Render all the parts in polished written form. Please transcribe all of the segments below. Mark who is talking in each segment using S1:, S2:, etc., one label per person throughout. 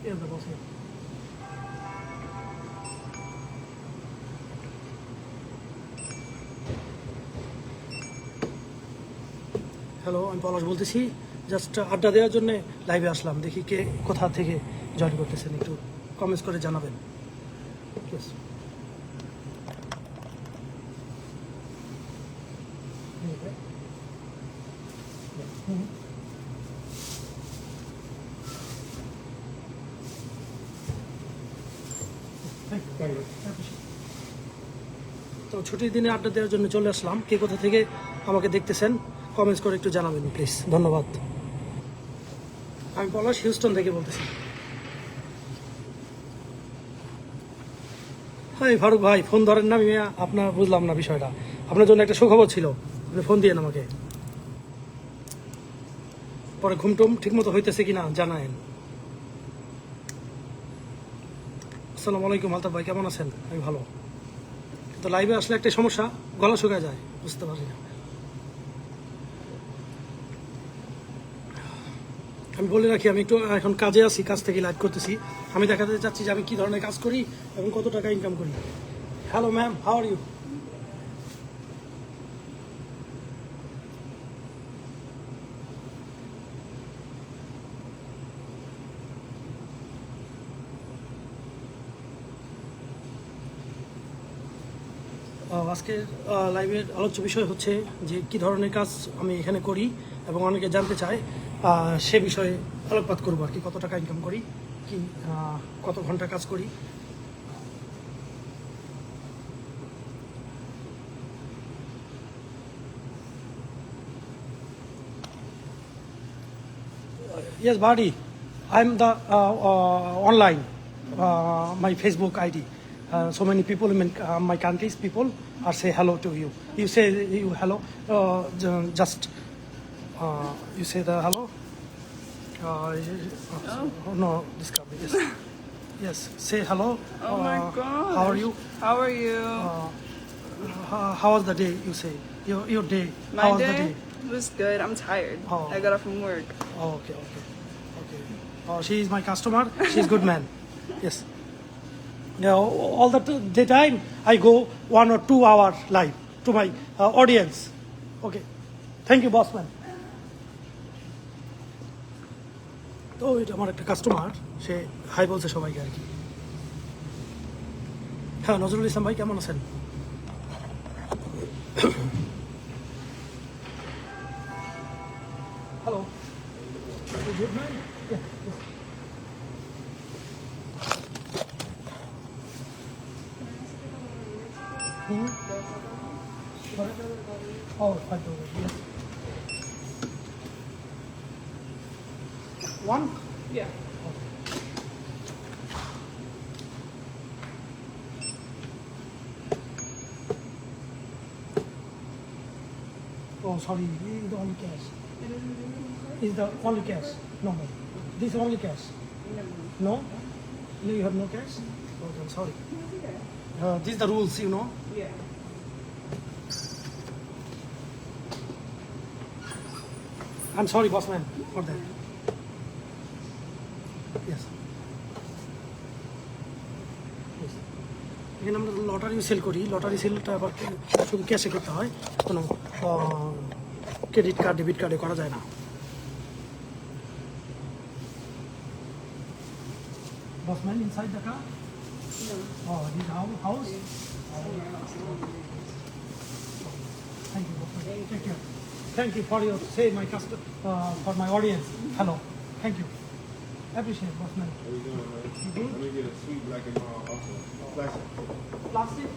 S1: Yes, the boss here. Hello, আমি পলাশ বলতেছি। Just আড্ডা দেওয়ার জন্য লাইভে আসলাম। দেখি কে কোথা থেকে জয়েন করতেছেন, একটু কমেন্টস করে জানাবেন। Yes. তো ছুটির দিনে আড্ডা দেওয়ার জন্য চলে আসলাম। কে কোথা থেকে আমাকে দেখতেছেন কমেন্টস করে একটু জানাবেন প্লিজ, ধন্যবাদ। আমি পলাশ হিউস্টন থেকে বলতেছি। হ্যাঁ ফারুক ভাই, ফোন ধরেন না মিয়া, আপনার বুঝলাম না বিষয়টা। আপনার জন্য একটা সুখবর ছিল, আপনি ফোন দিয়েন আমাকে। পরে ঘুমটুম ঠিক মতো হইতেছে কিনা জানায়েন। আসসালামু আলাইকুম আলতাফ ভাই, কেমন আছেন? আমি ভালো। তো লাইভে আসলে একটা সমস্যা, গলা শুকায় যায়, বুঝতে পারি না। আমি বলে রাখি, আমি একটু এখন কাজে আছি, কাজ থেকে লাইভ করতেছি। আমি দেখাতে চাচ্ছি যে আমি কী ধরনের কাজ করি এবং কত টাকা ইনকাম করি। Hello ma'am, how are you? আজকের লাইভের আলোচ্য বিষয় হচ্ছে যে কী ধরনের কাজ আমি এখানে করি এবং অনেকে জানতে চায়, সে বিষয়ে আলোকপাত করবো আর কি। কত টাকা ইনকাম করি, কি কত ঘন্টা কাজ করি। Yes, buddy. I'm the online, my Facebook ID. So many people in my country's people are say hello to you. You say you hello, just you say the hello. No, describe it. Yes. Yes, say hello.
S2: Oh my god.
S1: How are you?
S2: How are you?
S1: How was the day? You say your day.
S2: My
S1: How was
S2: day
S1: the day?
S2: was good. I'm tired.
S1: Oh.
S2: I got off from work.
S1: Oh, okay. She is my customer. She's good man. Yes. Now, all the daytime I go 1 or 2 hour live to my audience. Okay. Thank you, boss man. তো এটা আমার একটা customer, সে high বলছে সবাইকে আর কি। হ্যাঁ, নজরুল ইসলাম ভাই, কেমন আছেন? Hello, good man. Oh, $5. Yes. One?
S2: Yeah.
S1: Oh, sorry. This is the only cash. Is the only cash? No. This is only cash. No? No, you have no cash? Oh, I'm sorry. These are the rules, you know.
S2: Yeah.
S1: I'm sorry, boss man, for that. Yes. এখানে আমরা lottery sell করি। Lottery সেলটা আবার শুধু ক্যাশে করতে হয়, কোনো credit card debit কার্ডে করা যায় না। Boss man, inside the car?
S2: No.
S1: Oh, this house? Thank you, boss man. Take care. Thank you for your say my for my audience. Hello. Thank you. Appreciate it, boss man.
S3: How you doing, man?
S1: You good?
S3: Let me get a sweet black and mild also. Classic.
S1: Plastic?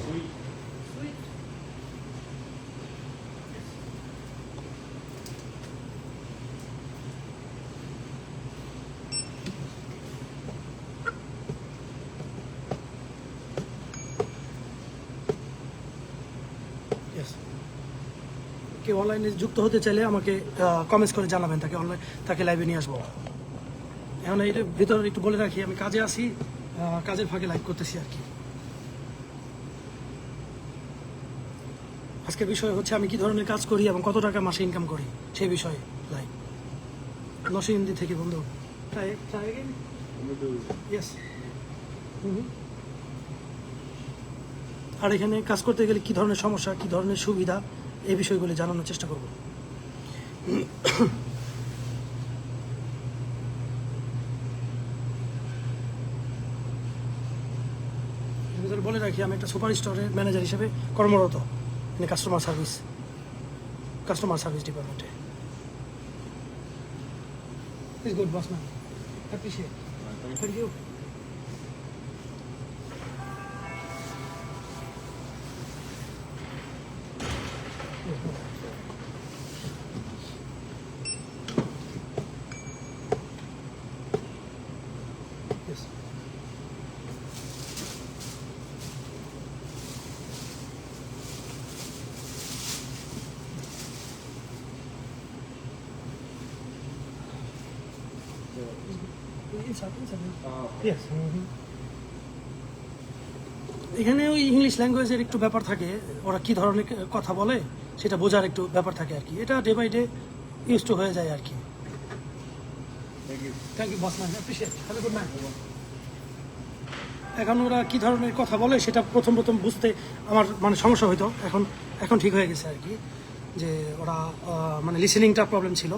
S3: Sweet.
S2: Sweet.
S1: Yes. কেউ অনলাইনে যুক্ত হতে চাইলে আমাকে comments করে জানাবেন, তাকে লাইভে নিয়ে আসবো। এখন এর ভিতরে একটু বলে রাখি, আমি কাজে আছি, কাজের ফাঁকে লাইভ করতেছি আর কি। আজকের বিষয় হচ্ছে আমি কি ধরনের কাজ করি এবং কত টাকা মাসে ইনকাম করি সেই বিষয়ে লাইক নরসিংদী থেকে বন্ধু try again
S3: I'm gonna do
S1: yes আর এখানে কাজ করতে গেলে কি ধরনের সমস্যা কি ধরনের সুবিধা এই বিষয়গুলো জানানোর চেষ্টা করব ভিতরে বলে রাখি আমি একটা সুপার স্টোরের ম্যানেজার হিসেবে কর্মরত কাস্টমার সার্ভিস ডিপার্টমেন্টে is good boss man appreciate thank you Yes. Inside. Yes. এখানে ওই ইংলিশ ল্যাঙ্গুয়েজের একটু ব্যাপার থাকে ওরা কি ধরনের কথা বলে সেটা বোঝার একটু ব্যাপার থাকে আর কি এটা day by day use to হয়ে যায় আর কি
S3: Thank you.
S1: Thank you boss man appreciate have a good night এখন ওরা কি ধরনের কথা বলে সেটা প্রথম বুঝতে আমার মানে সমস্যা হইতো এখন ঠিক হয়ে গেছে আর কি যে ওরা মানে লিসেনিংটা প্রবলেম ছিল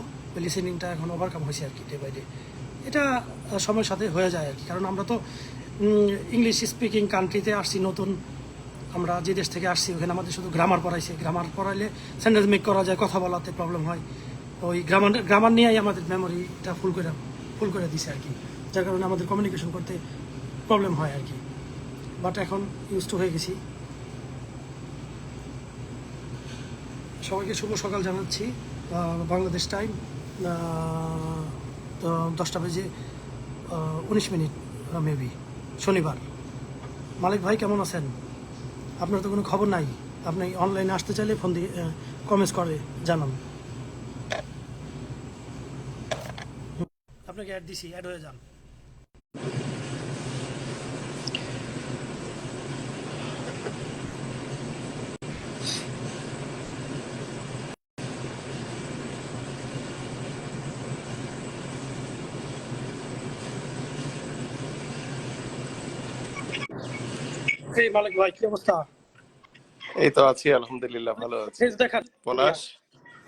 S1: লিসেনিংটা এখন ওভারকাম হয়েছে আর কি ডে বাই ডে এটা সময়ের সাথে হয়ে যায় আর কি কারণ আমরা তো ইংলিশ স্পিকিং কান্ট্রিতে আসছি নতুন আমরা যে দেশ থেকে আসছি ওখানে আমাদের শুধু গ্রামার পড়াইছে গ্রামার পড়াইলে সেন্টেন্স মেক করা যায় কথা বলাতে প্রবলেম হয় ওই গ্রামার নিয়েই আমাদের মেমোরিটা ফুল করে দিছে আর কি যার কারণে আমাদের কমিউনিকেশন করতে প্রবলেম হয় আর কি বাট এখন ইউজ টু হয়ে গেছি সবাইকে শুভ সকাল জানাচ্ছি বাংলাদেশ টাইম তো 10টা বেজে 19 মিনিট মেবি শনিবার মালিক ভাই কেমন আছেন আপনার তো কোনো খবর নাই আপনি অনলাইনে আসতে চাইলে ফোন দিয়ে কমেন্টস করে জানান আপনাকে অ্যাড দিছি অ্যাড হয়ে যান এই মালিক ভাই কি অবস্থা
S4: এই তো আছি আলহামদুলিল্লাহ ভালো আছি
S1: ফেস দেখান
S4: পলাশ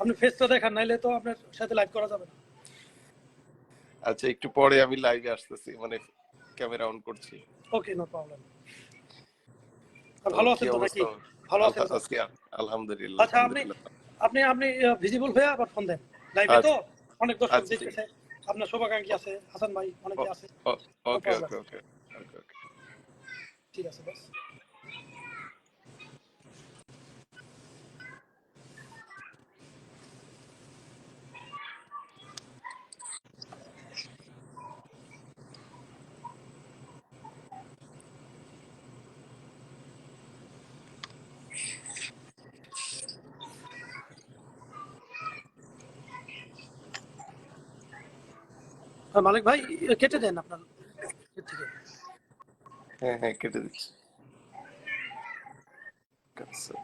S1: আপনি ফেসটা দেখান নাইলে তো আপনার সাথে লাইভ করা যাবে না
S4: আচ্ছা একটু পরে আমি লাইভে আসতেছি মানে ক্যামেরা অন করছি
S1: ওকে নো প্রবলেম ভালো আছেন তো নাকি ভালো আছেন তো?
S4: আছি আলহামদুলিল্লাহ
S1: আচ্ছা আপনি ভিজিবল হয়ে আবার ফোন দেন লাইভে তো অনেক দর্শক
S4: আচ্ছা, ঠিক
S1: দেখতেছে আপনার শুভাকাঙ্ক্ষী আছে হাসান ভাই অনেকে আছে
S4: ওকে ওকে ওকে ওকে ওকে
S1: ঠিক আছে বস মালিক ভাই কেটে দেন আপনার থেকে
S4: হ্যাঁ হ্যাঁ কেটে দিচ্ছি আচ্ছা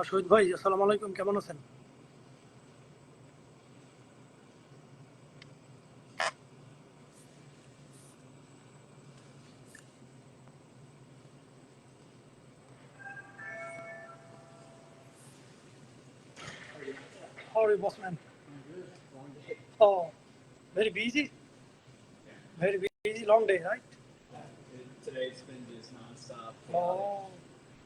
S1: শহীদ ভাই আসসালামু আলাইকুম কেমন আছেন How are you, boss man? Oh, very busy? Very busy, long day, right?
S5: Today's been just nonstop.
S1: Oh,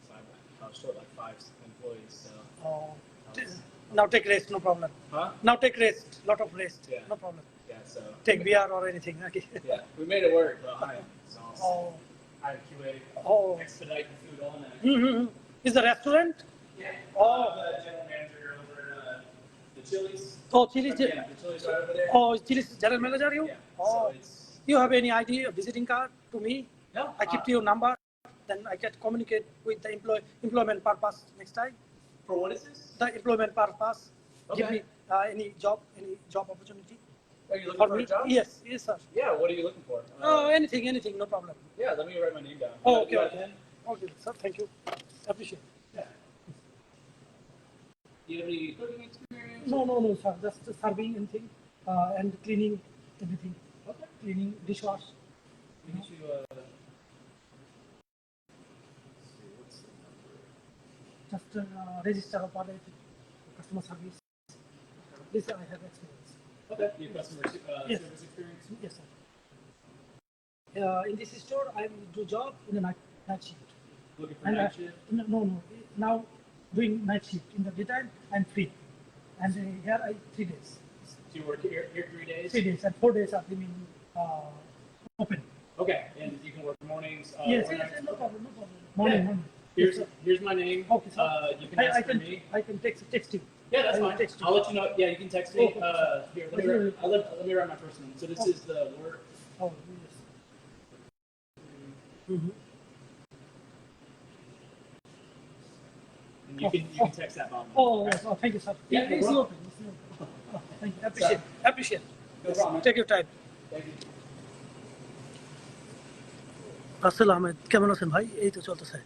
S5: So I was short like 5 employees. So.
S1: oh. Now take rest, no problem.
S5: Huh?
S1: Now take rest, lot of rest,
S5: Yeah.
S1: no problem.
S5: Yeah. So.
S1: Take beer or anything. Okay.
S5: Yeah, we made it work. But it's awesome.
S1: Oh,
S5: I had QA
S1: oh.
S5: expedite the food all night.
S1: Mm-hmm. Is the restaurant?
S5: Yeah.
S1: Oh.
S5: The general manager over the Chili's.
S1: Oh, Chili's.
S5: Yeah, the Chili's right over there.
S1: Oh, Chili's general manager, you?
S5: Yeah.
S1: Oh.
S5: So it's.
S1: You have any idea of visiting card to me?
S5: No.
S1: I keep your number, then I can communicate with the employment purpose next time.
S5: For what is this?
S1: The employment purpose. Give
S5: Okay.
S1: me any job opportunity.
S5: Are you looking
S1: For
S5: for
S1: me?
S5: a job?
S1: Yes, yes, sir.
S5: Yeah, what are you looking for?
S1: Anything, no problem.
S5: Yeah, let me write my name down.
S1: Oh, okay,
S5: You got a
S1: okay.
S5: pen?
S1: Okay, sir, thank you. Appreciate it.
S5: Yeah. Do you have any cooking experience?
S1: No, sir. Just serving anything and cleaning everything.
S5: Okay.
S1: Cleaning, dishwash.
S5: We get you, let's see, what's the number?
S1: Just register of audit, customer service. This I have experience.
S5: Okay. You have customer
S1: Yes.
S5: service experience?
S1: Yes, sir. In this store, I do job in the night shift.
S5: Looking for
S1: And
S5: night shift?
S1: no. Now doing night shift in the daytime, I'm free. And here I 3 days.
S5: So you work here 3 days?
S1: 3 days and 4 days are remaining open.
S5: Okay, and you can work mornings?
S1: Yes,
S5: overnights?
S1: no problem. Morning.
S5: Here's,
S1: Yes, sir.
S5: here's my name.
S1: Okay, sir.
S5: You can ask
S1: I
S5: for
S1: can
S5: me.
S1: I can text you.
S5: Yeah, that's
S1: I will
S5: fine.
S1: text you.
S5: I'll let you know. Yeah, you can text me.
S1: Okay.
S5: Here, let me write my first name. So this is the word.
S1: Oh, yes. Mm-hmm.
S5: And you can text that Bob.
S1: Oh, yes. Oh, thank you, sir.
S5: Yeah, no
S1: It's
S5: problem.
S1: open. It's open. Oh, thank you. Appreciate.
S5: No problem.
S1: Take your time.
S5: Thank you.
S1: Rasel Ahmed কেমন আছেন ভাই? এই তো চলতেছে।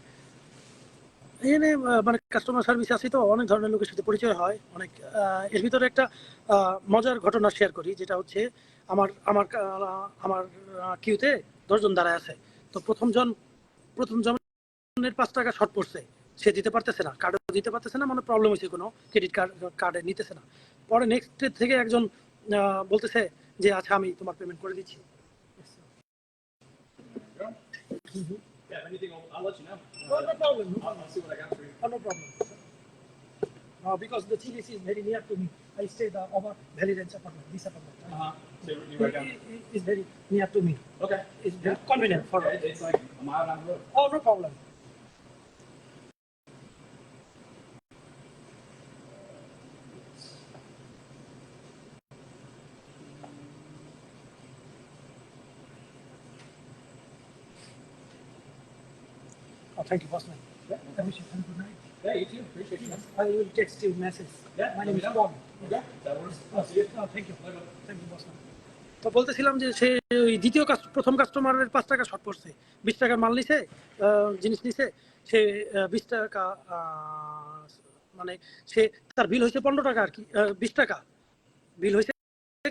S1: এখানে মানে customer service আছি তো অনেক ধরনের লোকের সাথে পরিচয় হয় অনেক। এর ভিতরে একটা মজার ঘটনা শেয়ার করি, যেটা হচ্ছে আমার আমার আমার কিউতে 10 জন দাঁড়ায় আছে। তো প্রথম জনের 5 টাকা শর্ট পড়ছে, সে দিতে পারতেছে না, কার্ডও দিতে পারতেছে না, মানে প্রবলেম হয়েছে, কোনো ক্রেডিট কার্ডে নিতেছে না। পরে নেক্সট থেকে একজন বলতেছে যে আচ্ছা আমি তোমার পেমেন্ট করে দিচ্ছি।
S5: There you go. Yeah, if anything, I'll let you know.
S1: No problem.
S5: I'll see what I got for you.
S1: No problem. Because the TDC is very near to me. I stay the over Valley Ranch apartment, this apartment.
S5: So you write down.
S1: It is very near to me.
S5: Okay.
S1: It's very convenient for.
S5: Yeah, it's like a mile down the road.
S1: Oh, no problem. Oh, thank you, boss man.
S5: Yeah.
S1: I wish you have a good night.
S5: Yeah, you too. Appreciate you. Man.
S1: I will text you message.
S5: Yeah,
S1: My
S5: let
S1: name
S5: me
S1: is
S5: know.
S1: Bob.
S5: Okay, that works. I'll see you.
S1: Oh, thank you. Thank you, boss man. তো বলতেছিলাম যে সে ওই প্রথম কাস্টমারের 5 টাকা short পড়ছে, 20 টাকার মাল নিছে, জিনিস নিছে, সে 20 টাকা মানে সে তার বিল হয়েছে 15 টাকা আর কি, 20 টাকা বিল হয়েছে,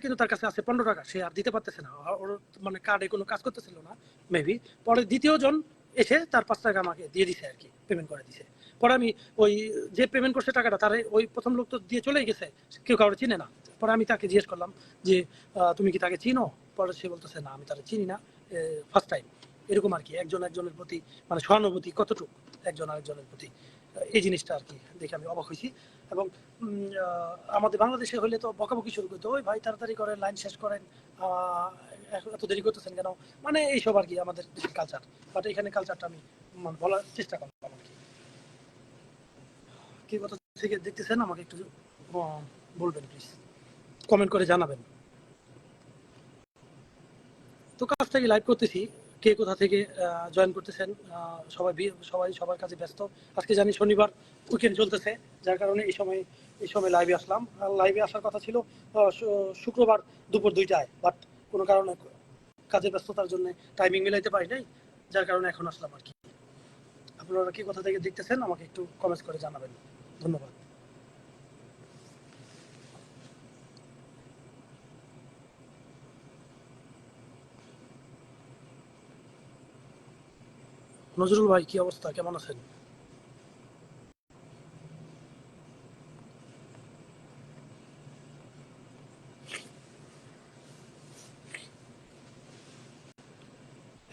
S1: কিন্তু তার কাছে আছে 15 টাকা, সে আর দিতে পারতেছে না, ওর মানে কার্ডে কোনো কাজ করতেছিল না মেবি। পরে দ্বিতীয় জন এসে তার 5 টাকা আমাকে দিয়ে দিছে আর কি, পেমেন্ট করে দিছে। পরে আমি ওই যে পেমেন্ট করছে টাকাটা, তারে ওই প্রথম লোক তো দিয়ে চলেই গেছে, কেউ কাউকে চিনে না। পরে আমি তাকে জিজ্ঞেস করলাম যে তুমি কি তাকে চিনো? পরে সে বলতেছে না, আমি তাকে চিনি না, ফার্স্ট টাইম। এরকম আর কি, একজনের প্রতি মানে সহানুভূতি কতটুকু একজন আরেকজনের প্রতি, এই জিনিসটা আর কি দেখে আমি অবাক হয়েছি। এবং আমাদের বাংলাদেশে হলে তো বকাবকি শুরু করতো, ওই ভাই তাড়াতাড়ি করেন, লাইন শেষ করেন, এত দেরি করতেছেন কেন, মানে এইসব আর কি আমাদের দেশের কালচার। বাট এখানে কালচারটা আমি মানে বলার চেষ্টা করলাম আর কি। কি কথা থেকে দেখতেছেন আমাকে একটু বলবেন প্লিজ, কমেন্ট করে জানাবেন। তো কাজটাকে লাইভ করতেছি, কে কোথা থেকে জয়েন করতেছেন, সবার কাছে ব্যস্ত। আজকে জানি শনিবার উইকেন্ড চলতেছে, যার কারণে এই সময় লাইভে আসলাম। লাইভে আসার কথা ছিল শুক্রবার দুপুর 2টায়, বাট কোনো কারণে কাজের ব্যস্ততার জন্য টাইমিং মিলাইতে পারি নাই, যার কারণে এখন আসলাম আর কি। আপনারা কি কোথা থেকে দেখতেছেন আমাকে একটু কমেন্ট করে জানাবেন, ধন্যবাদ। নজরুল ভাই, কি অবস্থা, কেমন আছেন?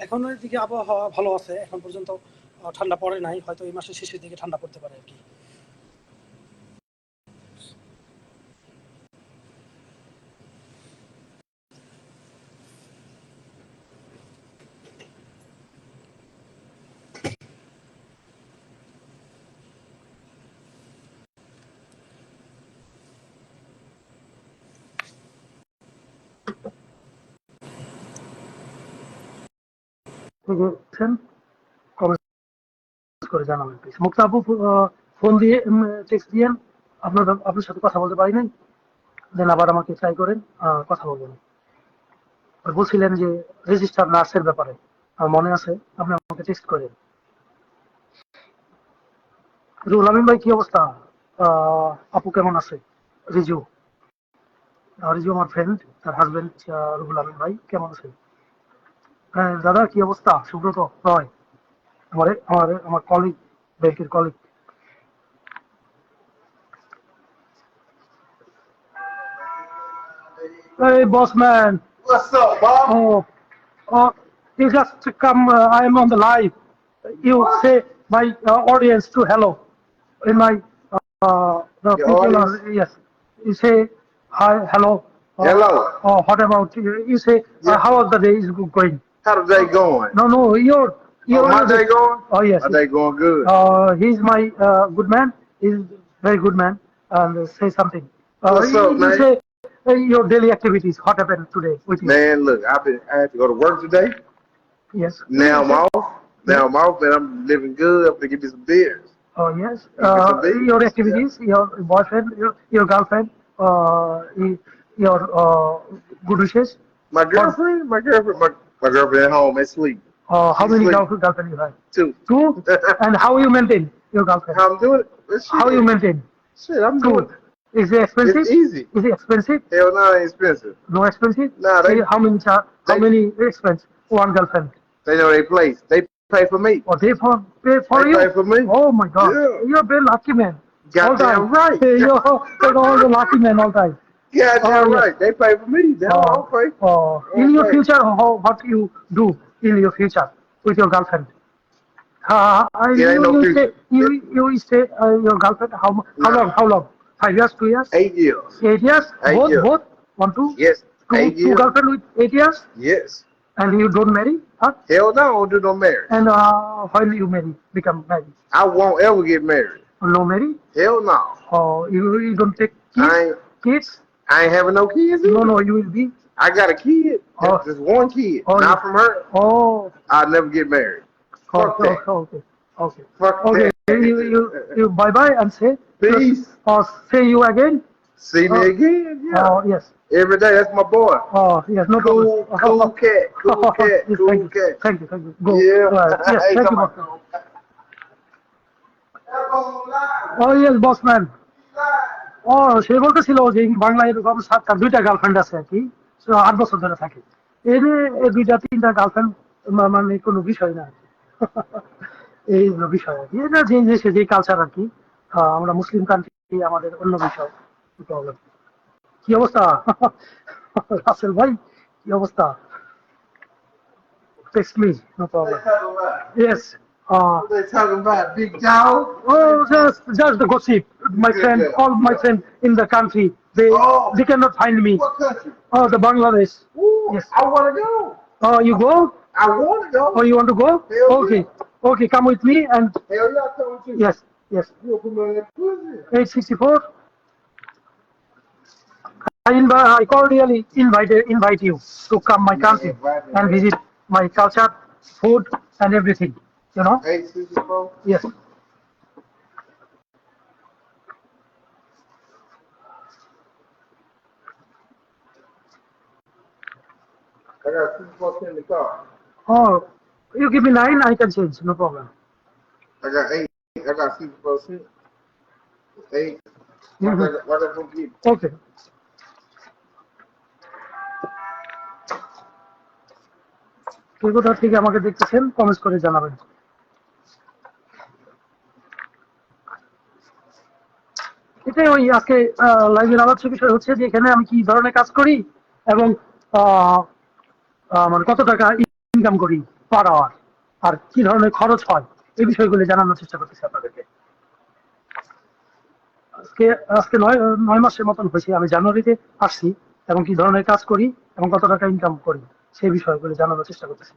S1: এখন এদিকে আবহাওয়া ভালো আছে, এখন পর্যন্ত ঠান্ডা পড়ে নাই, হয়তো এই মাসের শেষের দিকে ঠান্ডা পড়তে পারে আর কি। করে জানাবেন প্লিজ। মুক্তা আপু ফোন দিয়ে টেক্সট দিয়েন, আপনার সাথে কথা বলতে পারি নাই, দেন আবার আমাকে ট্রাই করেন, কথা বলবেন। আর বলছিলেন যে রেজিস্টার নার্সের ব্যাপারে আমার মনে আছে, আপনি আমাকে টেক্সট করেন। রুহুল আমিন ভাই কি অবস্থা? আপু কেমন আছে? রিজু, রিজু আমার ফ্রেন্ড, তার হাজবেন্ড রুহুল আমিন ভাই কেমন আছে? হ্যাঁ দাদা কি অবস্থা? সুব্রত রয়, আমার কলিগ, ব্যাংকের colleague. Hey boss man.
S3: What's up, Bob?
S1: Oh, oh, you just come. I am on the live. You say my audience to hello. In my the
S3: Your
S1: people
S3: audience?
S1: are yes. You say hi, hello.
S3: Hello.
S1: Oh, what about you? You say
S3: Yeah.
S1: how are the days going?
S3: How the day going?
S1: No, no, your
S3: My day going?
S1: Oh yes.
S3: My day going good.
S1: He's my good man. He's very good man. And say something.
S3: What's up,
S1: You
S3: man?
S1: say your daily activities. What happened today with you?
S3: Man, look, I had to go to work today.
S1: Yes.
S3: Now I'm off. Now I'm off, and I'm living good. I'm gonna get me some beers.
S1: Oh yes.
S3: Some beers.
S1: Your activities, your boyfriend, your girlfriend, your good wishes.
S3: My girlfriend, my girlfriend at home asleep.
S1: How
S3: She
S1: many
S3: sleep.
S1: girlfriend you have?
S3: Two.
S1: Two. And how you maintain your girlfriend?
S3: How I'm doing it? Shit.
S1: How you maintain?
S3: Shit, I'm doing
S1: Two.
S3: it.
S1: Is it expensive?
S3: It's easy.
S1: Is it expensive?
S3: Hell no, it ain't expensive.
S1: No expensive?
S3: Nah, they
S1: How many how
S3: they
S1: many expense one girlfriend?
S3: they know their place. They pay for me.
S1: Or they pay for
S3: They
S1: you?
S3: pay for me.
S1: Oh my God!
S3: Yeah.
S1: You're a very lucky man. All
S3: Goddamn
S1: time.
S3: right.
S1: You're all the lucky man all time.
S3: Goddamn
S1: yes.
S3: right. They pay for me. They don't pay.
S1: In your
S3: Okay.
S1: future, what you do in your future with your girlfriend?
S3: It ain't no
S1: You stay,
S3: future.
S1: you stay your girlfriend how
S3: Nah.
S1: long? How long? 5 years, 2 years,
S3: 8 years.
S1: 8 years?
S3: 8 years.
S1: Both? One, two?
S3: Yes.
S1: Two,
S3: 8 years.
S1: girlfriend with 8 years?
S3: Yes.
S1: And you don't marry? Huh?
S3: Hell no, I don't do no marriage.
S1: And when you marry, become married?
S3: I won't ever get married.
S1: No marry?
S3: Hell no.
S1: You don't take
S3: I ain't,
S1: kids?
S3: I ain't having no kids either.
S1: No, you will be.
S3: I got a kid.
S1: Oh.
S3: Just one kid.
S1: Oh,
S3: Not
S1: yeah.
S3: from her.
S1: Oh,
S3: I'll never get married. Fuck that.
S1: Okay.
S3: Fuck
S1: Okay,
S3: that.
S1: you bye bye and say
S3: Peace.
S1: or say you again.
S3: See me again. Yeah.
S1: Oh yes.
S3: Every day. That's my boy.
S1: Oh yes, no
S3: Cool,
S1: problem.
S3: cool cat. Cool cat.
S1: Yes,
S3: Cool cat.
S1: Thank you. Go.
S3: Yeah.
S1: Yes,
S3: Hey,
S1: thank you,
S3: come
S1: boss.
S3: on.
S1: Oh yes, boss man. সে বলতেছিল যে বাংলায় এরকম তার দুইটা girlfriend আছে আর কি, 8 বছর ধরে থাকে। এর এই দুইটা তিনটা গার্লফ্রেন্ড মানে কোনো বিষয় না। এই হলো বিষয় আর কি, এটা যে দেশে যে কালচার আর কি, আমরা মুসলিম কান্ট্রি, আমাদের অন্য বিষয় প্রবলেম। কি অবস্থা রাসেল ভাই, কি অবস্থা? Text me, no problem. Yes.
S3: What they talking about? Big dog?
S1: Oh, just the gossip. My friend, all my friends in the country, they cannot find me.
S3: What country?
S1: Oh, the Bangladesh.
S3: Ooh,
S1: Yes.
S3: I want to go.
S1: Oh, you go?
S3: I want to go.
S1: Oh, you want to go?
S3: Hell
S1: Okay. Okay, come with me and
S3: Hell yeah, I come with you.
S1: yes.
S3: You'll put me on that pussy.
S1: 864. I cordially invite you to come my country and visit my culture, food, and everything. You know?
S3: 864.
S1: Yes.
S3: I got 64 in the car.
S1: Oh, you give me 9, I can change, no problem.
S3: I got 8. I got 64 cents. 8. What I gonna get?
S1: Okay. কে কোথা থেকে আমাকে দেখতেছেন comment করে জানাবেন। এটাই ওই আজকে লাইভের আলোচ্য বিষয় হচ্ছে যে এখানে আমি কি ধরনের কাজ করি এবং মানে কত টাকা ইনকাম করি পার আওয়ার, আর কি ধরনের খরচ হয়, এই বিষয়গুলো জানানোর চেষ্টা করতেছি আপনাদেরকে। আজকে 9 মাসের মতন হয়েছে আমি জানুয়ারিতে আসছি, এবং কি ধরনের কাজ করি এবং কত টাকা ইনকাম করি সেই বিষয়গুলো জানানোর চেষ্টা করতেছি।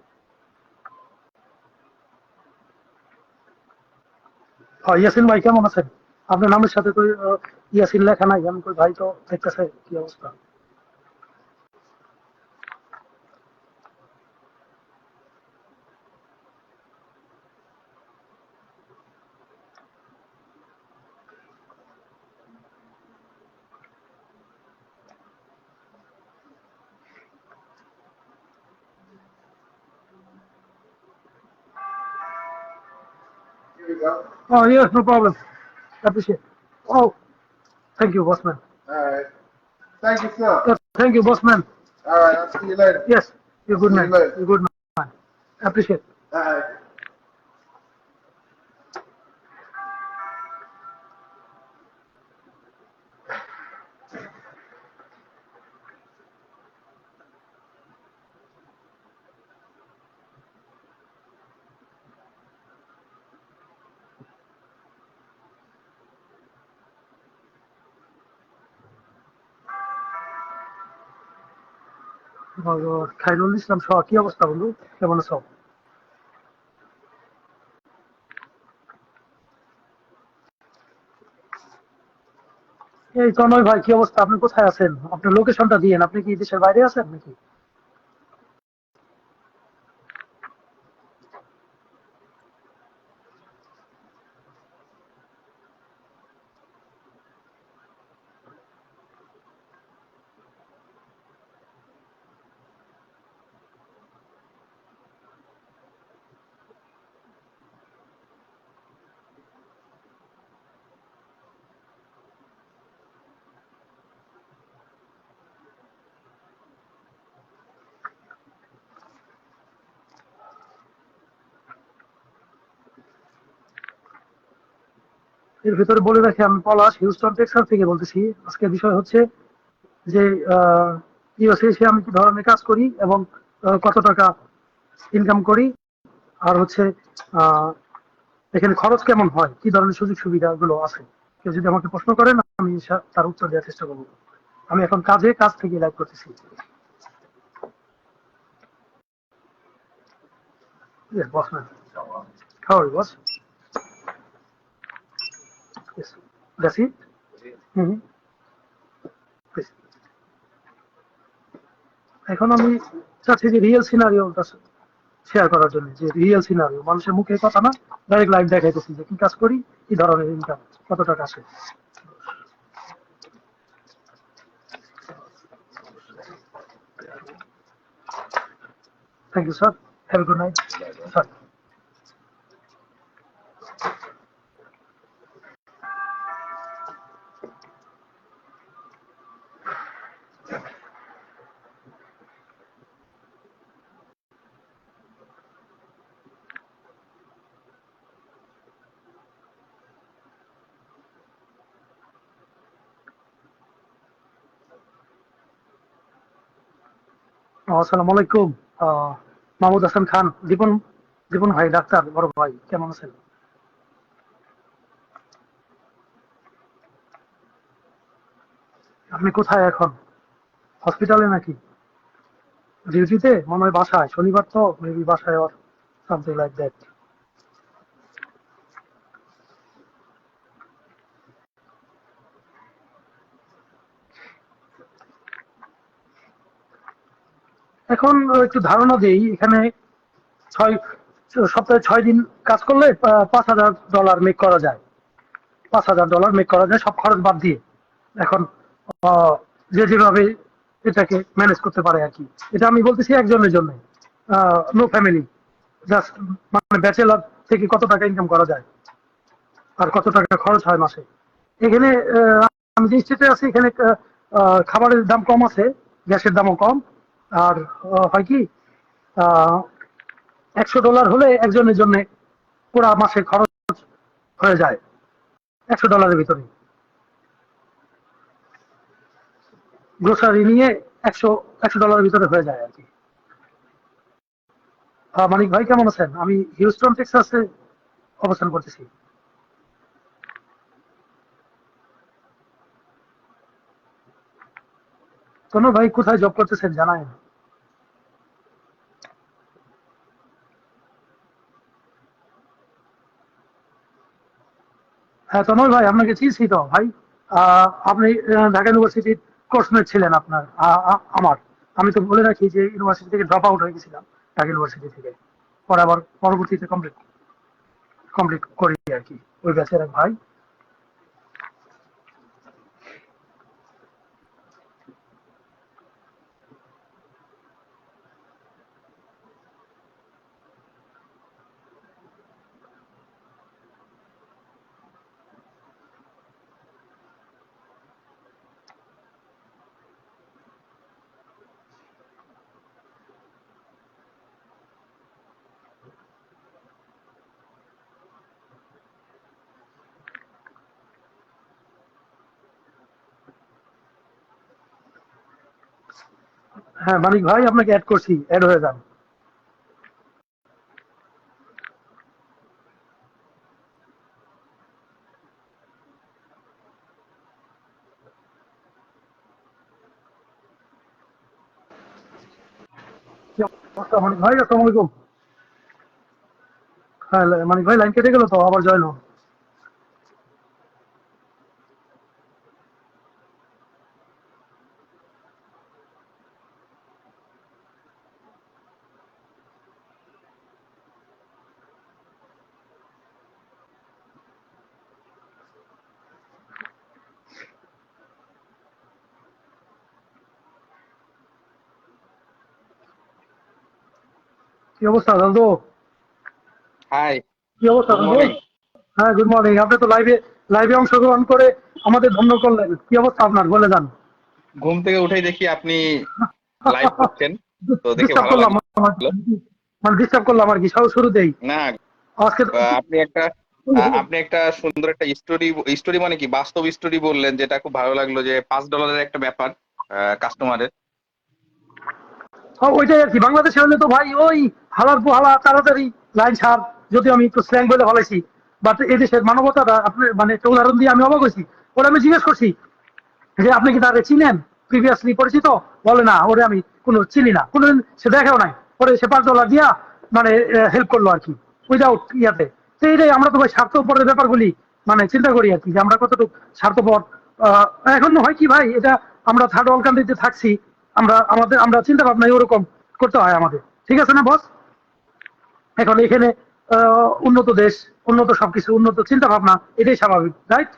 S1: ইয়াসিন ভাই কেমন আছেন? আপনার নামের সাথে তো ইয়াসিন লেখা নাই, আমি কই ভাই তো দেখতেছে কি অবস্থা।
S3: Here you go.
S1: Oh, yes, no problem. Appreciate. Oh, thank you, bossman.
S3: All right. Thank you, sir.
S1: Thank you, bossman.
S3: All right. I'll see you later.
S1: Yes, you're good
S3: See you
S1: man.
S3: later.
S1: You're good man. Appreciate.
S3: All right.
S1: Khairul ইসলাম সহ কি অবস্থা বন্ধু, কেমন আছো? এই তনয় ভাই কি অবস্থা, আপনি কোথায় আছেন? আপনার লোকেশনটা দিয়েন, আপনি কি দেশের বাইরে আছেন নাকি? এর ভিতরে বলে রাখি, আমি পলাশ হিউস্টন টেক্সাস থেকে বলতেছি। আজকের বিষয় হচ্ছে যে ইউএসএ এসে আমি কি ধরনের কাজ করি এবং কত টাকা ইনকাম করি, আর হচ্ছে আহ, এখানে খরচ কেমন হয়, কি ধরনের সুযোগ সুবিধাগুলো আছে। কেউ যদি আমাকে প্রশ্ন করেন আমি তার উত্তর দেওয়ার চেষ্টা করবো। আমি এখন কাজ থেকে লাইভ করতেছি। Yes, boss man. How are you, boss? Yes. That's it? Mm-hmm. Please. এখন আমি চাচ্ছি যে রিয়েল সিনারিওটা শেয়ার করার জন্য, যে রিয়েল সিনারিও মানুষের মুখে কথা না, ডাইরেক্ট লাইভ দেখাইতেছি যে কি কাজ করি, কি ধরনের ইনকাম, কত টাকা আসে। Thank you sir, have a good night sir. আসসালামু আলাইকুম। মাহমুদ হাসান খান, দীপন, দীপন ভাই, ডাক্তার বড় ভাই, কেমন আছেন? আপনি কোথায় এখন, হসপিটালে নাকি ডিউটিতে? মনে হয় বাসায়, শনিবার তো মেবি বাসায়, অর সামথিং লাইক দ্যাট। এখন একটু ধারণা দেই, এখানে ছয় সপ্তাহে 6 দিন কাজ করলে $5,000 মেক করা যায়। $5,000 মেক করা যায় সব খরচ বাদ দিয়ে। এখন আহ, যে যেভাবে এটাকে ম্যানেজ করতে পারে আর কি। এটা আমি বলতেছি একজনের জন্য, নো ফ্যামিলি, জাস্ট মানে ব্যাচেলার থেকে কত টাকা ইনকাম করা যায় আর কত টাকা খরচ হয় মাসে। এখানে আমি যে স্টেটে আছি এখানে খাবারের দাম কম আছে, গ্যাসের দামও কম। আর হয় কি, আহ, $100 হলে একজনের জন্য পুরা মাসে খরচ হয়ে যায় $100 ভিতরে। গ্রোসারি নিয়ে একশো $100 ভিতরে হয়ে যায় আর কি। মানিক ভাই কেমন আছেন? আমি হিউস্টন টেক্সাসে অবস্থান করতেছি। তনু ভাই কোথায় জব করতেছেন জানায়? হ্যাঁ তনয় ভাই, আপনাকে চিনছি তো ভাই। আপনি ঢাকা ইউনিভার্সিটির কোর্সমেট ছিলেন আপনার, আমার। আমি তো বলে রাখি যে ইউনিভার্সিটি থেকে ড্রপ আউট হয়ে গেছিলাম, ঢাকা ইউনিভার্সিটি থেকে। পরে আবার পরবর্তীতে কমপ্লিট কমপ্লিট করি আর কি, ওই ব্যাচের এক ভাই। হ্যাঁ মানিক ভাই, আপনাকে অ্যাড করছি, অ্যাড হয়ে যান। কি অবস্থা মানিক ভাই? আসসালামু আলাইকুম। হ্যাঁ মানিক ভাই, লাইন কেটে গেল তো, আবার জয়েন হন। কি অবস্থা দাদু?
S6: হাই,
S1: কি অবস্থা
S6: গুড
S1: দাদু?
S6: মর্নিং।
S1: হ্যাঁ গুড মর্নিং। আপনি তো লাইভে লাইভে অংশগ্রহণ করে আমাদের ধন্য করলেন। কি অবস্থা আপনার, বলে যান।
S6: ঘুম থেকে উঠেই দেখি আপনি লাইভ করছেন, তো দেখে
S1: ডিস্টার্ব
S6: ভালো
S1: করলাম
S6: লাগলো।
S1: মানে ডিস্টার্ব করলাম আর কি, শুরুতেই
S6: না,
S1: আজকে তো।
S6: আপনি একটা সুন্দর একটা স্টোরি মানে কি বাস্তব স্টোরি বললেন, যেটা খুব ভালো লাগলো, যে $5 একটা ব্যাপার কাস্টমারের।
S1: ওইটাই আর কি, বাংলাদেশে হলে তো ভাই ওই হালার হালা তাড়াতাড়ি লাইন ছাড়, যদিও আমি একটু স্ল্যাং বলে ভালাইছি, বাট এই দেশের মানবতাটা আপনার মানে একটা উদাহরণ দিয়ে আমি অবাক হয়েছি। ওরা আমি জিজ্ঞেস করছি যে আপনি কি তারে চিনেন, প্রিভিয়াসলি পরিচিত? বলে না, ওরে আমি কোনো চিনি না, কোনোদিন সে দেখাও নাই। পরে সে $5 দিয়া মানে হেল্প করলো আর কি, উইদাউট ইয়াতে। তো এইটাই, আমরা তো ভাই স্বার্থপরের ব্যাপারগুলি মানে চিন্তা করি আর কি, যে আমরা কতটুকু স্বার্থপর। এখন হয় কি ভাই, এটা আমরা থার্ড ওয়ার্ল্ড কান্ট্রিতে থাকছি, আমরা চিন্তা ভাবনা ওরকম করতে হয় আমাদের, ঠিক আছে না বস? এখন এখানে উন্নত দেশ, উন্নত সবকিছু, উন্নত চিন্তা ভাবনা, এটাই স্বাভাবিক, রাইট?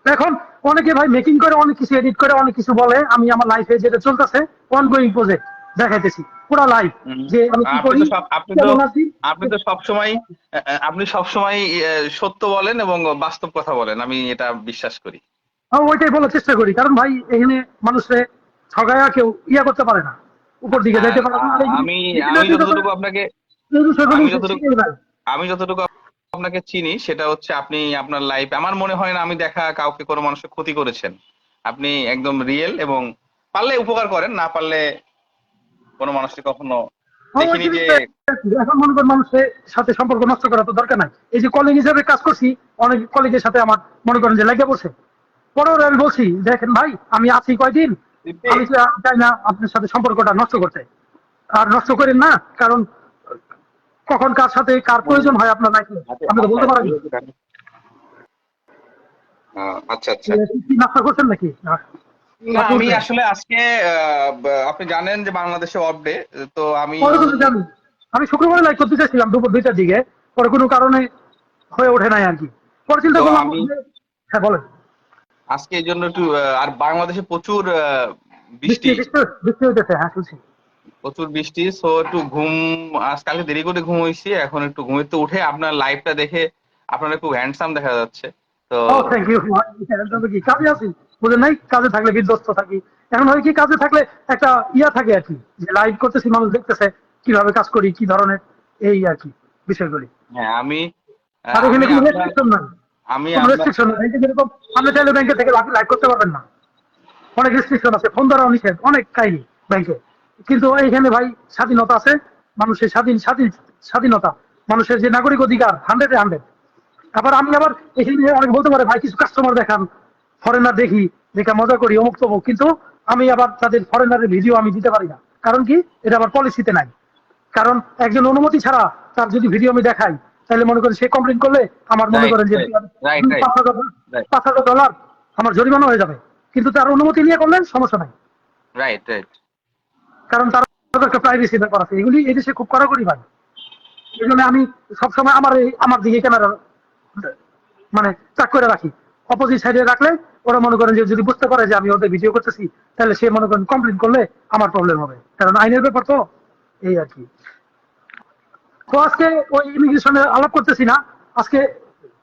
S1: এখন অনেকে ভাই মেকিং করে, অনেক কিছু এডিট করে, অনেক কিছু বলে। আমি আমার লাইফে যেটা চলতেছে অনগোয়িং প্রজেক্ট দেখাইতেছি পুরো লাইফ,
S6: হুম।
S1: যে আমি কি
S6: আপনি
S1: করি,
S6: তো সব আপনি তো
S1: কেমন আছি।
S6: আপনি তো সবসময় আপনি সবসময় সত্য বলেন এবং বাস্তব কথা বলেন, আমি এটা বিশ্বাস করি।
S1: আমি ওইটাই বলার চেষ্টা করি, কারণ ভাই এখানে মানুষে ঠগায়া কেউ ইয়া করতে পারে না, উপর দিকে
S6: আর
S1: যাইতে পারে না। আর এইগুলি
S6: আমি
S1: এগুলো
S6: আমি
S1: দিয়ে তো
S6: যতটুকু আপনাকে
S1: এই বিষয়গুলি
S6: আমি যতটুকু
S1: শিখেই ভাই।
S6: আমি যতটুকু আপনাকে চিনি, সেটা হচ্ছে আপনি আপনার লাইফ, আমার মনে হয় না আমি দেখা কাউকে কোনো মানুষের ক্ষতি করেছেন। আপনি একদম রিয়েল, এবং পারলে উপকার করেন, না পারলে কোনো মানুষকে কখনো
S1: ওই
S6: দেখিনি যে।
S1: জিনিসটা এখন মনে করেন মানুষের সাথে সম্পর্ক নষ্ট করা তো দরকার নাই। এই যে কলিগ হিসেবে কাজ করছি, অনেক কলিগের সাথে আমার মনে করেন যে লেগে বসে, পরেও আমি বলছি দেখেন ভাই, আমি আছি কয়দিন, আমি চাই না আপনার সাথে সম্পর্কটা নষ্ট করতে। আর নষ্ট করেন না, কারণ কখন কার সাথে কার প্রয়োজন হয় আপনার লাইফে আপনি তো বলতে পারেন না।
S6: আচ্ছা আচ্ছা।
S1: কি নাস্তা করছেন নাকি?
S6: না, আমি আসলে আজকে আপনি জানেন যে বাংলাদেশে অফ ডে, তো আমি
S1: পরে তো জানি, আমি শুক্রবারে লাইভ করতে চাইছিলাম দুপুর 2টার দিকে, পরে কোনো কারণে হয়ে ওঠে নাই আর কি। পরে চিন্তা
S6: তো
S1: করলাম
S6: আমি
S1: হ্যাঁ বলেন।
S6: আজকে এই জন্য একটু আর বাংলাদেশে প্রচুর
S1: বৃষ্টি
S6: বৃষ্টি,
S1: বৃষ্টি বৃষ্টি হইতেছে, হ্যাঁ শুনছি।
S6: প্রচুর বৃষ্টি, সো একটু ঘুম, আজকালকে দেরি করে ঘুম হয়েছি, এখন একটু ঘুমের তো উঠে আপনার লাইভটা দেখে আপনারা খুব হ্যান্ডসাম দেখা যাচ্ছে। তো
S1: ও থ্যাংক ইউ। কি কাজে আছি, বুঝেন নাই, কাজে থাকলে বিধ্বস্ত থাকি। এখন হয় কি, কাজে থাকলে একটা ইয়া থাকে আর কি, যে লাইভ করতেছি, মানুষ দেখতেছে কিভাবে কাজ করি, কি ধরনের, এই আর কি বিষয়গুলি।
S6: হ্যাঁ, আমি
S1: আর
S6: আমি
S1: এখানে কোনো
S6: আপনার
S1: রেস্ট্রিকশন নাই,
S6: আমি
S1: কোনো
S6: আপনার
S1: রেস্ট্রিকশন নাই। ব্যাংকে যেরকম আপনি চাইলে ব্যাংকে থেকে লাইভ করতে পারবেন না, অনেক রেস্ট্রিকশন আছে, ফোন ধরাও নিষেধ, অনেক কাহিনী ব্যাংকে। কিন্তু এইখানে ভাই স্বাধীনতা আছে, মানুষের স্বাধীনতা, মানুষের যে নাগরিক অধিকার 100-এ 100। আবার আমি আবার এখানে অনেক বলতে পারে ভাই কিছু কাস্টমার দেখান, ফরেনার দেখি, দেখে মজা করি, অমুক তমুক, কিন্তু আমি আবার তাদের ফরেনারের ভিডিও আমি দিতে পারি না। কারণ কি, এটা আবার পলিসিতে নাই। কারণ একজন অনুমতি ছাড়া তার যদি ভিডিও আমি দেখাই, তাহলে মনে করেন সে কমপ্লেন করলে আমার মনে
S6: রাইট
S1: করেন যে
S6: রাইট রাইট রাইট
S1: $5,000 আমার জরিমানা হয়ে যাবে। কিন্তু তার অনুমতি নিয়ে করলেন সমস্যা নাই,
S6: রাইট রাইট।
S1: কারণ তার একটা প্রাইভেসি ব্যাপার আছে। এগুলি এই দেশে খুব কড়াকড়ি ভাই। এই জন্য আমি সবসময় আমার দিকে ক্যামেরা মানে চাক করে রাখি। অপোজিট সাইডে রাখলে ওরা মনে করেন যে যদি বুঝতে পারে যে আমি ওদের ভিডিও করতেছি, তাহলে সে মনে করেন কমপ্লেন করলে আমার প্রবলেম হবে, কারণ আইনের ব্যাপার তো, এই আর কি। তো আজকে ওই ইমিগ্রেশনে আলাপ করতেছি না, আজকে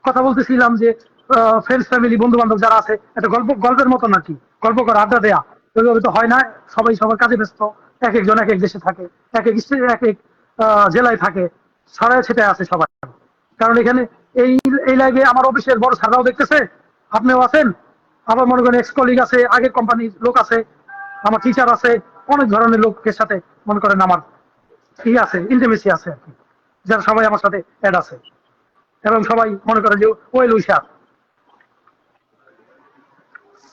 S1: কথা বলতেছিলাম যে ফ্রেন্ডস, ফ্যামিলি, বন্ধু বান্ধব যারা আছে, একটা গল্পের মতো নাকি, গল্প করে আড্ডা দেয়া। ওইভাবে তো হয় না, সবাই সবার কাজে ব্যস্ত, এক একজন এক এক দেশে থাকে, এক এক এক এক জেলায় থাকে, ছড়ায় ছেটায় আছে সবাই। কারণ এখানে এই এই লাইভে আমার অফিসের বড় স্যাররাও দেখতেছে, আপনিও আছেন, আবার মনে করেন এক্স কলিগ আছে, আগের কোম্পানির লোক আছে, আমার টিচার আছে, অনেক ধরনের লোকের সাথে মনে করেন আমার আছে, ইন্টিমেসি আছে আর কি, যারা সবাই আমার সাথে অ্যাড আছে, এবং সবাই মনে করেন যে ওয়েল উইশার,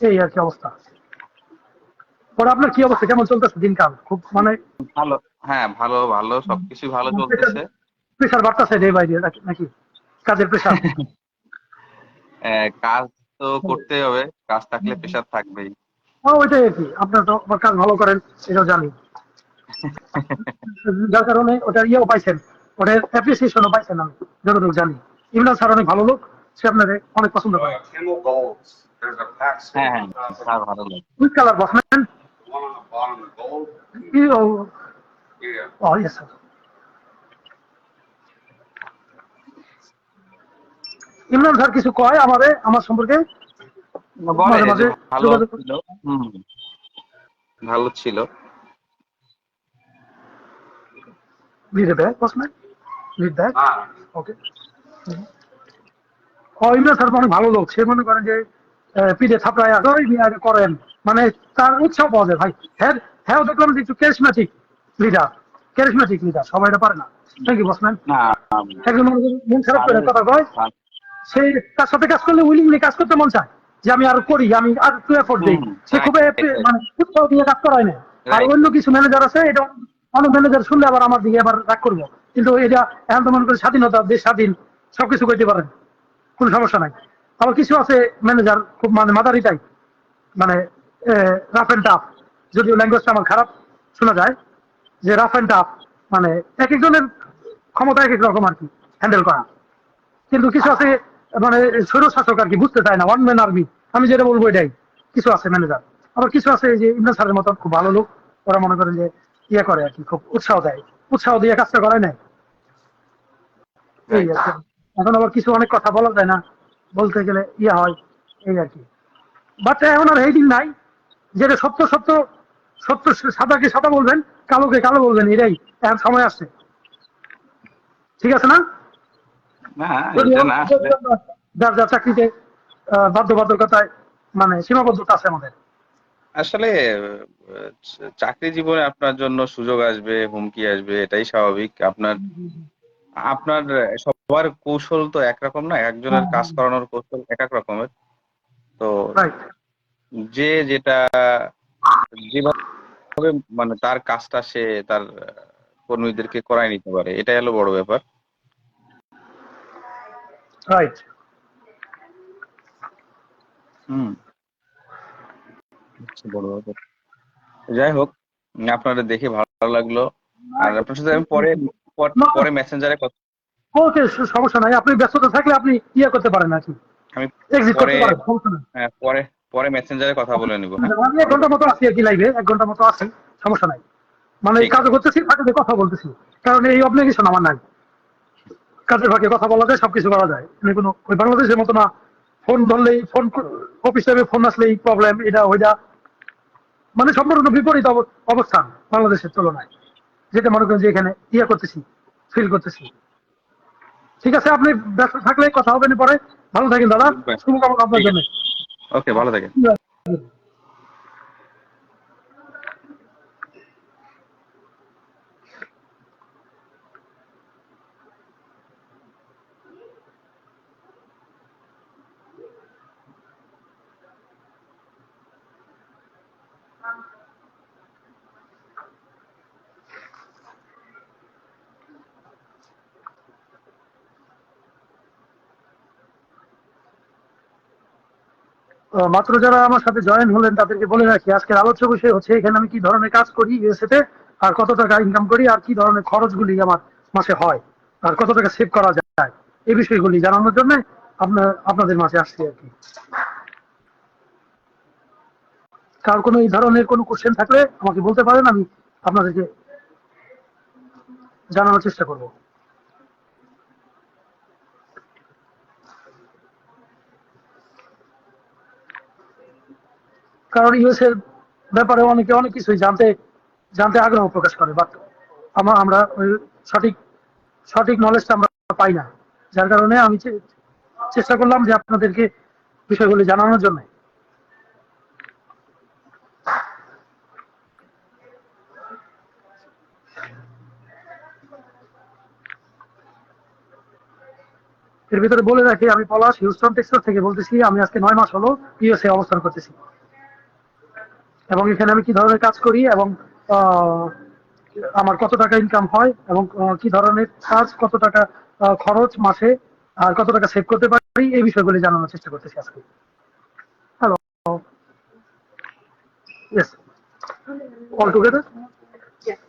S1: এই আর কি অবস্থা। পরে আপনার কি অবস্থা, কেমন চলতেছে দিনকাল? খুব মানে
S6: ভালো, হ্যাঁ ভালো ভালো, সবকিছু ভালো চলতেছে।
S1: প্রেশার বাড়তেছে ডে বাই ডে নাকি, কাজের প্রেশার?
S6: কাজ তো করতেই হবে, কাজ থাকলে প্রেশার থাকবেই।
S1: ওইটাই আর কি, আপনার তো কাজ ভালো করেন এটাও জানি, যার কারণে ওটার ইয়েও পাইছেন, ওটার অ্যাপ্রিসিয়েশনও পাইছেন আমি যতটুকু জানি। ইমরান স্যার অনেক ভালো লোক, সে আপনাকে অনেক পছন্দ করে।
S3: Camel Golds. There's a pack
S6: হ্যাঁ হ্যাঁ, স্যার ভালো লাগে।
S1: With colour boss man?
S3: one on the bottom of gold. Yeah.
S1: ও ইয়েস স্যার। ইমরান স্যার কিছু কয় আমার সম্পর্কে
S6: বলে
S1: মাঝে মাঝে
S6: যে ভালো
S1: যোগাযোগ?
S6: ছিল, ভালো ছিল।
S1: Read it back, boss man. Read back.
S3: Ah.
S1: Okay. Imran sir অনেক ভালো লোক, সে মনে করেন যে পিঠে থাপড়ায় করেন, মানে তার উৎসাহ পাওয়া যায় ভাই। হ্যাঁ হ্যাঁ, দেখলাম যে একটু ক্যারিসম্যাটিক লিডার, সবাই এটা পারে না। Thank you boss man.
S6: না,
S1: একজন মনে করেন মন খারাপ করে কথা কয়, সেই তার সাথে কাজ করলে উইলিংলি কাজ করতে মন চায়, যে আমি আর করি, আমি আর একটু এফোর্ট দিই। সে খুব মানে উৎসাহ দিয়ে কাজ করায় না। আর অন্য কিছু ম্যানেজার আছে, এটা অনেক ম্যানেজার শুনলে আবার আমার দিকে আবার রাগ করবো, কিন্তু এটা এখন তো মনে করি স্বাধীনতা, দেশ স্বাধীন, সবকিছু করতে পারেন, কোনো সমস্যা নাই। আবার কিছু আছে ম্যানেজার খুব মানে মাদারি টাইপ, মানে রাফ অ্যান্ড টাফ, যদিও ল্যাঙ্গুয়েজটা আমার খারাপ শোনা যায়, যে রাফ অ্যান্ড টাফ, মানে এক একজনের ক্ষমতা এক এক রকম আর কি হ্যান্ডেল করা। কিন্তু কিছু আছে মানে স্বৈর শাসক আর কি, বুঝতে চায় না, ওয়ান ম্যান আর্মি, আমি যেটা বলবো এটাই। কিছু আছে ম্যানেজার, আবার কিছু আছে যে ইমরান স্যারের মতন খুব ভালো লোক, ওরা মনে করেন যে ইয়ে করে আর কি, খুব উৎসাহ দিয়ে কাজটা করায় নাই, এই আর কি। এখন আবার কিছু অনেক কথা বলা যায় না, বলতে গেলে ইয়ে হয়, এই আর কি। বাট এখন আর এই দিন নাই, যেটা সত্য সাদাকে সাদা বলবেন, কালোকে কালো বলবেন, এটাই এখন সময় আসছে, ঠিক আছে না?
S6: না এটা না,
S1: যার যার চাকরিতে বাধ্যবাধকতায় মানে সীমাবদ্ধতা আছে আমাদের।
S6: আসলে চাকরি জীবনে আপনার জন্য সুযোগ আসবে, হুমকি আসবে, এটাই স্বাভাবিক। আপনার আপনার সবার কৌশল তো একরকম না, একজনের কাজ করানোর কৌশল এক এক রকমের। তো
S1: রাইট,
S6: যে যেটা যেভাবে মানে তার কাজটা সে তার কর্মীদেরকে করায় নিতে পারে, এটাই হলো বড় ব্যাপার।
S1: রাইট।
S6: বড় ব্যাপার। যাই হোক, আপনাদের দেখে ভালো লাগলো। আর আপনার সাথে আমি পরে মেসেঞ্জারে
S1: ওকে, সমস্যা নাই, আপনি ব্যস্ততা থাকলে আপনি ইয়ে করতে পারেন আর কি,
S6: আমি
S1: এক্সিট
S6: পরে
S1: করতে পারেন, সমস্যা নাই।
S6: পরে মেসেঞ্জারে কথা বলে নিব। হ্যাঁ,
S1: আমি 1 ঘন্টা মতো আছি আর কি লাইভে, 1 ঘন্টা মতো আছি, সমস্যা নাই। মানে
S6: ঠিক
S1: কাজ করতেছি, ফাঁকে কথা বলতেছি, কারণ এই অবলিগেশন আমার নাই, কাজের ফাঁকে কথা বলা যায়, সবকিছু করা যায়, মানে কোনো ওই বাংলাদেশের মতো না, ফোন ধরলেই অফিস টাইমে ফোন আসলেই প্রবলেম, এটা ওইটা, মানে সম্পূর্ণ বিপরীত অবস্থান বাংলাদেশের তুলনায়, যেটা মনে করেন যে এখানে ইয়ে করতেছি, ফিল করতেছি। ঠিক আছে, আপনি ব্যস্ত থাকলে কথা হবে না পরে। ভালো থাকেন দাদা, শুভকামনা আপনার জন্য।
S6: ওকে, ভালো থাকেন।
S1: মাত্র যারা আমার সাথে জয়েন হলেন তাদেরকে বলে রাখি, আজকের আলোচ্য বিষয় হচ্ছে এখানে আমি কি ধরনের কাজ করি ইউএসএ তে, আর কত টাকা ইনকাম করি, আর কি ধরনের খরচগুলি আমার মাসে হয়, আর কত টাকা সেভ করা যায়, এই বিষয়গুলি জানানোর জন্য আপনাদের মাঝে আসছি আর কি। কার কোনো এই ধরনের কোনো কোশ্চেন থাকলে আমাকে বলতে পারেন, আমি আপনাদেরকে জানানোর চেষ্টা করব। কারণ ইউএস এর ব্যাপারে অনেকে অনেক কিছুই জানতে আগ্রহ প্রকাশ করে, বাট আমরা ওই সঠিক নলেজটা আমরা পাই না, যার কারণে আমি চেষ্টা করলাম যে আপনাদেরকে বিষয়গুলি জানানোর জন্য। এর ভিতরে বলে রাখি, আমি পলাশ হিউস্টন টেক্সাস থেকে বলতেছি। আমি আজকে 9 মাস হলো ইউএসএ অবস্থান করতেছি, এবং এখানে আমি কি ধরনের কাজ করি এবং আহ, আমার কত টাকা ইনকাম হয় এবং কি ধরনের কাজ, কত টাকা খরচ মাসে, আর কত টাকা সেভ করতে পারি, এই বিষয়গুলি জানানোর চেষ্টা করতেছি আজকে। Hello, yes, all together.
S2: Yeah.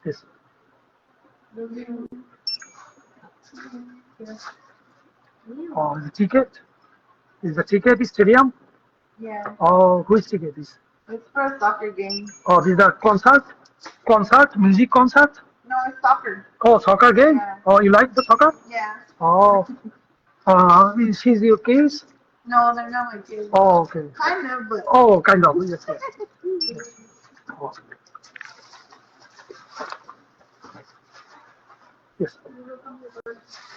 S1: Yes. Oh, the ticket? Is the ticket stadium?
S2: Yeah.
S1: Oh, which ticket is?
S2: It's for a soccer game.
S1: Oh, this is the concert? Concert? Music concert?
S2: No, it's soccer.
S1: Oh, soccer game?
S2: Yeah.
S1: Oh, you like the soccer?
S2: Yeah.
S1: Oh, she's your kids?
S2: No, they're not my kids.
S1: Oh, okay.
S2: Kind of, but.
S1: Oh, kind of. Yes, yes. Oh, yes.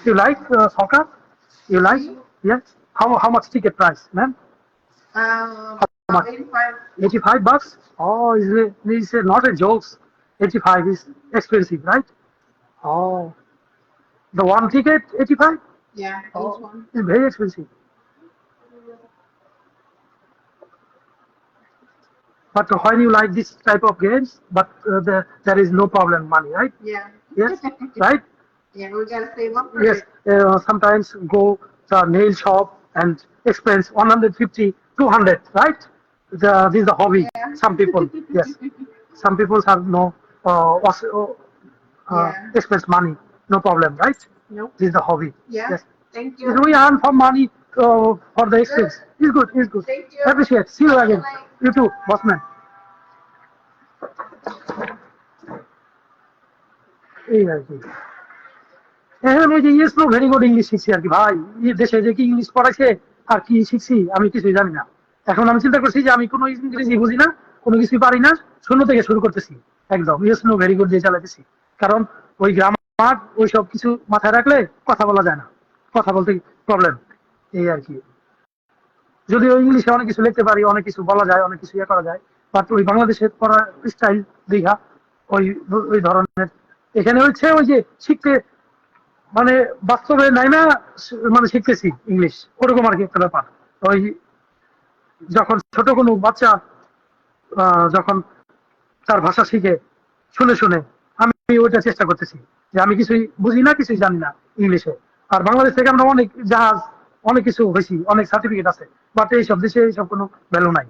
S1: You like soccer? You like? Yes. How much ticket price, ma'am?
S2: About
S1: much?
S2: 85.
S1: 85 bucks? Oh, is it not a joke? 85 is expensive, right? Oh, the one ticket 85?
S2: Yeah, each
S1: Oh,
S2: one.
S1: it's very expensive. But when you like this type of games, but there is no problem money, right?
S2: Yeah.
S1: Yes, right?
S2: Yeah, we gotta save up for
S1: Yes,
S2: it.
S1: sometimes go to a nail shop and expense 150, 200, right? This is the hobby.
S2: Yeah.
S1: Some people, yes. Some people have no
S2: Yeah.
S1: expense money, no problem, right?
S2: Nope.
S1: This is the hobby.
S2: Yeah.
S1: Yes.
S2: Thank
S1: If
S2: you.
S1: we earn some money for the expense, it's good, it's good.
S2: Thank you.
S1: Appreciate. See you again.
S2: Bye.
S1: You too, bossman. এই আর কি। এখন ওই যে yes no very good English শিখছি আর কি ভাই। এই দেশে যে কি ইংলিশ পড়াইছে আর কি শিখছি আমি কিছুই জানি না। এখন আমি চিন্তা করছি যে আমি কোনো ইংরেজি বুঝি না, কোনো কিছুই পারি না, শূন্য থেকে শুরু করতেছি একদম ইয়েস নো ভেরি গুড দিয়ে চালাতেছি। কারণ ওই গ্রামার ওই সব কিছু মাথায় রাখলে কথা বলা যায় না, কথা বলতে প্রবলেম, এই আর কি। যদিও ইংলিশে অনেক কিছু লিখতে পারি, অনেক কিছু বলা যায়, অনেক কিছু ইয়ে করা যায়, বাট ওই বাংলাদেশের পড়ার স্টাইল দীঘা ওই ওই ধরনের। এখানে হচ্ছে ওই যে শিখতে মানে বাস্তবে নাই না, মানে শিখতেছি ইংলিশ ওরকম আর কি একটা ব্যাপার। ওই যখন ছোট কোনো বাচ্চা যখন তার ভাষা শিখে শুনে শুনে, আমি ওইটা চেষ্টা করতেছি যে আমি কিছুই বুঝি না, কিছুই জানি না ইংলিশে। আর বাংলাদেশ থেকে আমরা অনেক জাহাজ, অনেক কিছু হয়েছি, অনেক সার্টিফিকেট আছে, বাট এইসব দেশে এইসব কোনো ভ্যালু নাই,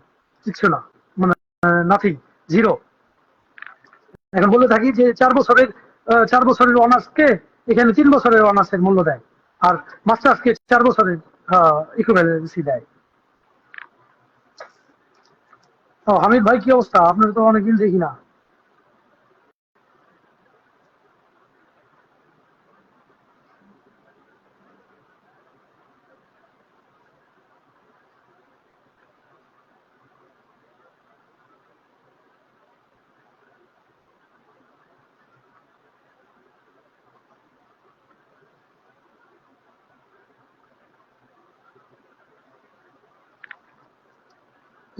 S1: কিচ্ছু না, মানে নাথিং, জিরো। এখন বলে থাকি যে 4 বছরের অনার্সকে এখানে 3 বছরের অনার্সের মূল্য দেয়, আর মাস্টার্সকে 4 বছরের ইকুইভ্যালেন্সি দেয়। ও হামিদ ভাই, কি অবস্থা? আপনার তো অনেকদিন দেখি না।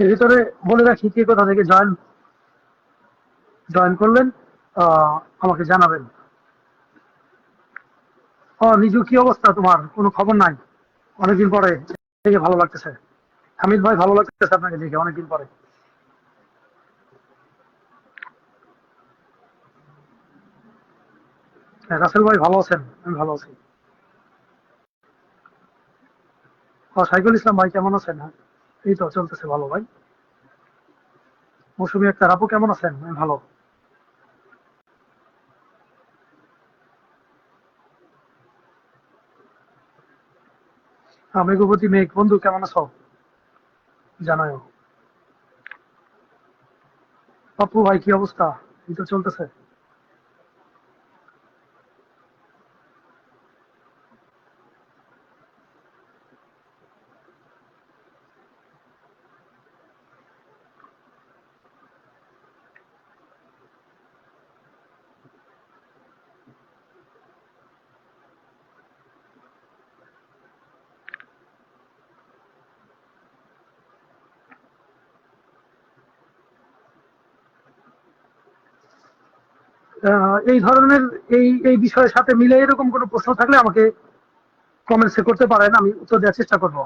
S1: এর ভিতরে বলে রাখি, কে কোথা থেকে জয়েন করলেন আমাকে জানাবেন। নিজু, কি অবস্থা তোমার? কোনো খবর নাই, অনেকদিন পরে দেখে ভালো লাগতেছে। হামিদ ভাই, ভালো লাগতেছে আপনাকে দেখে অনেকদিন পরে। হ্যাঁ, রাসেল ভাই ভালো আছেন? আমি ভালো আছি। সাইকুল ইসলাম ভাই কেমন আছেন? হ্যাঁ, এই তো চলতেছে ভালো ভাই। মৌসুমী আক্তার আপু কেমন আছেন? আমি ভালো। মেঘপতি মেঘ বন্ধু কেমন আছো জানাও। পাপ্পু ভাই কি অবস্থা? এই তো চলতেছে।
S7: এই ধরনের এই বিষয়ের সাথে মিলে এরকম কোনো প্রশ্ন থাকলে আমাকে কমেন্টসে করতে পারেন, আমি উত্তর দেওয়ার চেষ্টা করব।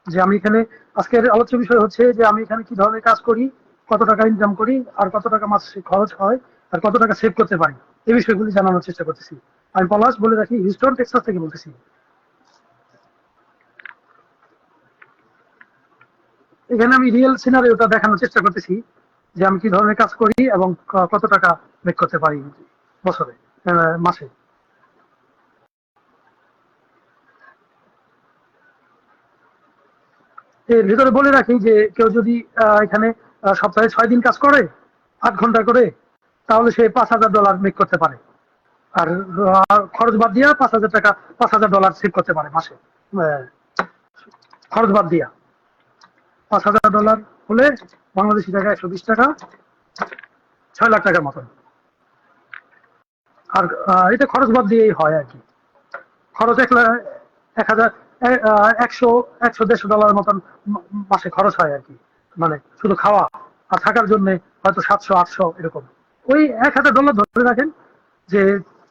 S7: যে আমি এখানে আজকের আলোচ্য বিষয় হচ্ছে যে আমি এখানে কি ধরনের কাজ করি, কত টাকা ইনকাম করি, আর কত টাকা মাসে খরচ হয়, আর কত টাকা সেভ করতে পারি, এই বিষয়গুলি জানানোর চেষ্টা করতেছি। আমি পলাশ, বলে রাখি হিউস্টন টেক্সাস থেকে বলতেছি। এখানে আমি রিয়েল সিনারিওটা দেখানোর চেষ্টা করতেছি যে আমি কি ধরনের কাজ করি এবং কত টাকা মেক করতে পারি বছরে, মাসে। এর ভিতরে বলে রাখি যে কেউ যদি এখানে সপ্তাহে 6 দিন কাজ করে 8 ঘন্টা করে, তাহলে সে $5,000 মেক করতে পারে। আর খরচ বাদ দিয়া $5,000 $5,000 সেভ করতে পারে মাসে। আহ, খরচ বাদ দিয়া $5,000 হলে বাংলাদেশি টাকা 120 টাকা, 6 লাখ টাকার মতন। আর এটা খরচ বাদ দিয়েই হয় আর কি। খরচ 1,000 100 100-150 ডলার মতন মাসে খরচ হয় আর কি, মানে শুধু খাওয়া আর থাকার জন্য হয়তো 700-800 এরকম। ওই $1,000 ধরে রাখেন যে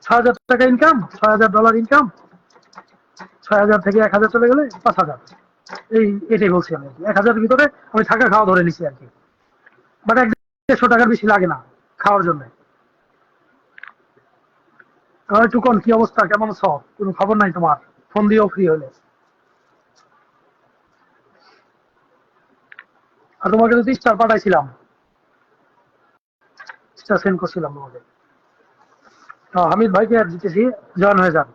S7: 6,000 টাকা ইনকাম, $6,000 ইনকাম, 6,000 থেকে 1,000 চলে গেলে 5,000। এটাই বলছি আমি আর কি। 1,000-এর ভিতরে আমি থাকা খাওয়া ধরে নিছি আর কি, বাট 100-150 টাকার বেশি লাগে না খাওয়ার জন্য। টুকন, কি অবস্থা, কেমন আছো? কোনো খবর নাই তোমার, ফোন দিও ফ্রি হলে। আর তোমাকে তো স্টার পাঠাইছিলাম, স্টার সেন্ড করছিলাম তোমাকে। হামিদ ভাইকে আর দিতেছি, জয়েন হয়ে যান।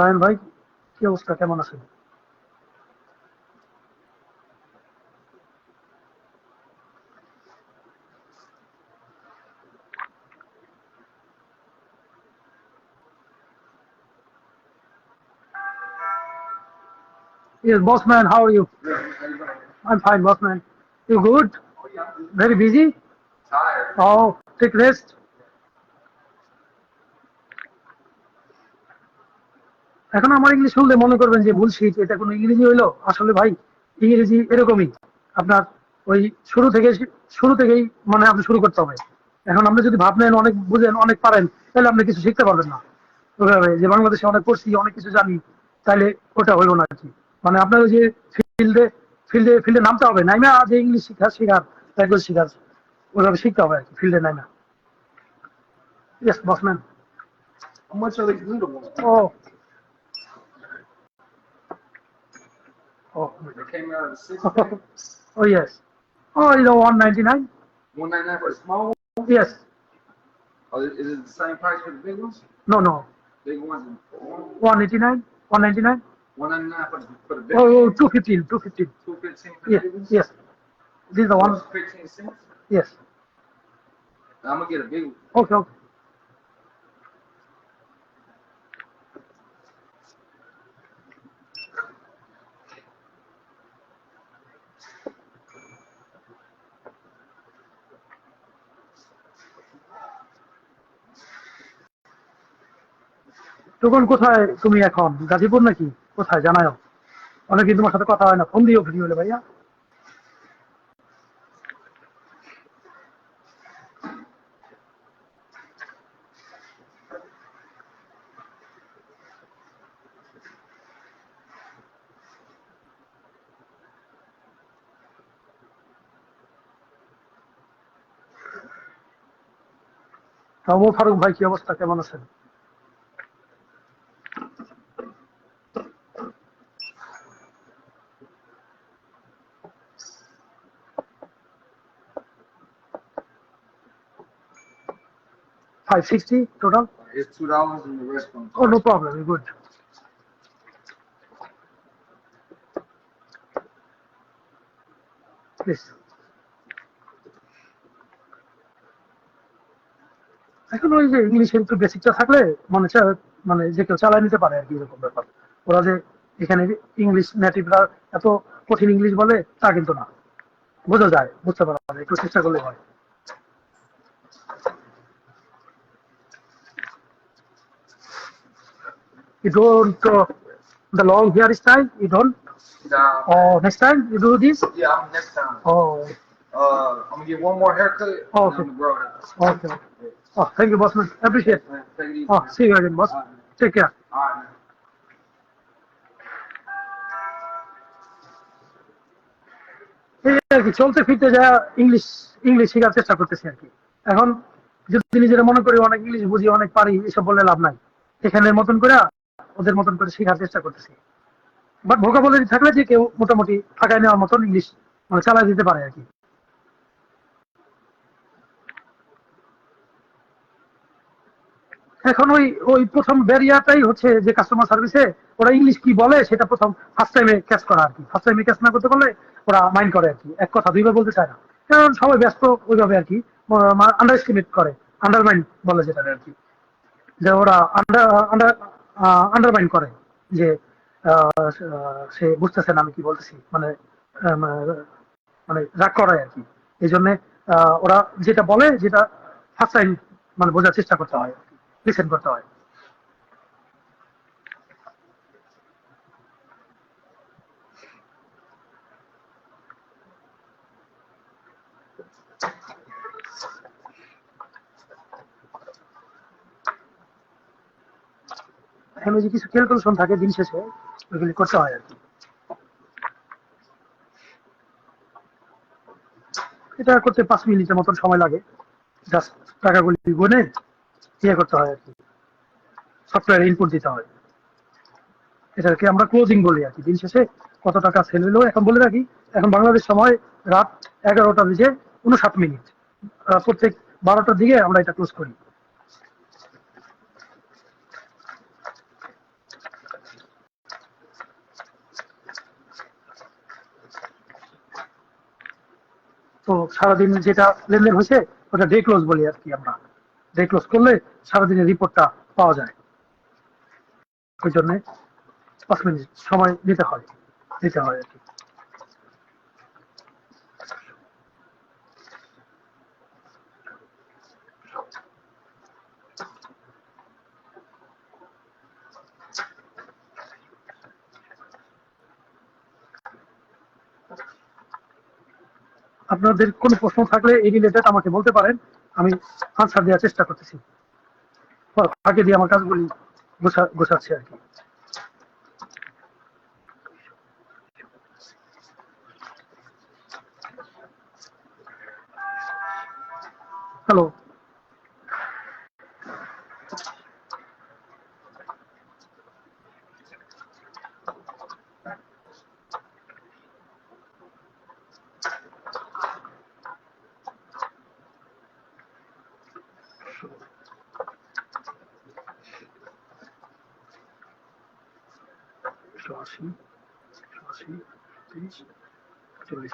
S7: রায়ন ভাই, কি অবস্থা, কেমন আছেন? Yes, boss man, how are you? I'm fine, boss man. You good? Very busy?
S3: Tired.
S7: Oh, take rest. এখন আমার ইংলিশ শুনলে মনে করবেন যে বুলশিট, এটা কোনো ইংরেজি হইলো? আসলে ভাই ইংরেজি এরকমই, আপনার ওই শুরু থেকেই মানে আপনি শুরু করতে হবে। এখন আপনি যদি ভাবলেন অনেক বুঝেন, অনেক পারেন, তাহলে আপনি কিছু শিখতে পারবেন না। ওইভাবে যে বাংলাদেশে অনেক পড়ছি, অনেক কিছু জানি, তাহলে ওটা হইলো না আর কি। মানে আপনার ওই যে ফিল্ডে ফিল্ডে নামতে হবে, নাইমা যে ইংলিশ শেখার ল্যাঙ্গুয়েজ শেখার, ওইভাবে শিখতে হবে আর কি, ফিল্ডে নাইমা। Yes bossman.
S3: How much are they noodles?
S7: ও ও
S3: They came out of the 6 pack.
S7: oh yes. Oh, 199.
S3: 199 for the small one?
S7: Yes.
S3: Oh, is it the same price for the big ones?
S7: No.
S3: Big ones and
S7: 189. 199.
S3: 199 for the big
S7: Oh,
S3: ones?
S7: 215. 215.
S3: 215 for the
S7: Yes.
S3: big ones?
S7: Yes. This is the one.
S3: 15 cents?
S7: Yes.
S3: I'm gonna get a big one.
S7: Okay. তখন কোথায় তুমি এখন? গাজীপুর নাকি কোথায় জানাও? অনেকদিন তোমার সাথে কথা হয় না, ফোন দিও ফ্রি হলে ভাইয়া। ওমর ফারুক ভাই, কি অবস্থা, কেমন আছেন? $560 total?
S3: It's $2 in the restaurant.
S7: Oh, no problem. You're good. Please. এখন ওই যে ইংলিশের একটু বেসিকটা থাকলে মানে যে কেউ চালায় নিতে পারে আর কি, এরকম ব্যাপার। ওরা যে এখানে ইংলিশ নেটিভরা এত কঠিন ইংলিশ বলে তা কিন্তু না, বোঝা যায়, বুঝতে পারা যায়, একটু চেষ্টা করলে হয়। You don't the long hairstyle. You don't.
S3: Nah,
S7: Oh, next time you do this.
S3: yeah, next time.
S7: Oh,
S3: I'm gonna get one more haircut. And
S7: okay.
S3: I'm gonna grow it out.
S7: Okay. Oh, thank you, boss man. Appreciate.
S3: Man, take it easy.
S7: Oh,
S3: man.
S7: see you again, boss.
S3: All right, man.
S7: Take care.
S3: All right, man.
S7: এই আর কি চলতে ফিরতে যা English English শেখার চেষ্টা করতেছি আর কি। এখন যদি নিজেরা মনে করি অনেক ইংলিশ বুঝি, অনেক পারি, এসব বললে লাভ নাই। এখানের মতন করে ওদের মতন করে শেখার চেষ্টা করতেছি। বাট ভোকাবুলারি থাকলে যে কেউ মোটামুটি ফাঁকায় নেওয়ার মতন ইংলিশ মানে চালাই দিতে পারে আর কি। এখন ওই ওই প্রথম ব্যারিয়ারটাই হচ্ছে যে কাস্টমার সার্ভিসে ওরা ইংলিশ কি বলে সেটা প্রথম ফার্স্ট টাইমে ক্যাচ করা আর কি। ফার্স্ট টাইমে ক্যাচ না করতে পারলে ওরা মাইন্ড করে আর কি, এক কথা দুইবার বলতে চায় না, কারণ সবাই ব্যস্ত ওইভাবে আর কি। আন্ডার এস্টিমেট করে, আন্ডারমাইন্ড বলে যেটা আর কি, যে ওরা আন্ডারমাইন্ড করে যে সে বুঝতেছে না আমি কি বলতেছি, মানে মানে রাগ করায় আর কি। এই জন্য ওরা যেটা বলে, যেটা ফার্স্ট টাইম মানে বোঝার চেষ্টা করতে হয়, লিসেন করতে হয়। এখন ওই যে কিছু ক্যালকুলেশন থাকে দিন শেষে, ওইগুলি করতে হয় আর কি। এটা করতে 5 মিনিটের মতন সময় লাগে। জাস্ট টাকাগুলি গুনে ইয়ে করতে হয় আর কি, সফটওয়্যারে ইনপুট দিতে হয়। এটাকে আমরা ক্লোজিং বলি আর কি। দিন শেষে কত টাকা সেল হলো এখন বলে রাখি। এখন বাংলাদেশ সময় রাত 11:59। প্রত্যেক 12টার দিকে আমরা এটা ক্লোজ করি। তো সারাদিন যেটা লেনদেন হয়েছে ওটা ডে ক্লোজ বলি আর কি আমরা। ডে ক্লোজ করলে সারাদিনের রিপোর্টটা পাওয়া যায়। ওই জন্য 5 মিনিট সময় দিতে হয় আর কি। আপনাদের কোনো প্রশ্ন থাকলে এই রিলেটেড আমাকে বলতে পারেন, আমি আনসার দেওয়ার চেষ্টা করতেছি। ফাঁকে দিয়ে আমার কাজগুলি গোছাচ্ছি আর কি। হ্যালো, আশি 30 40।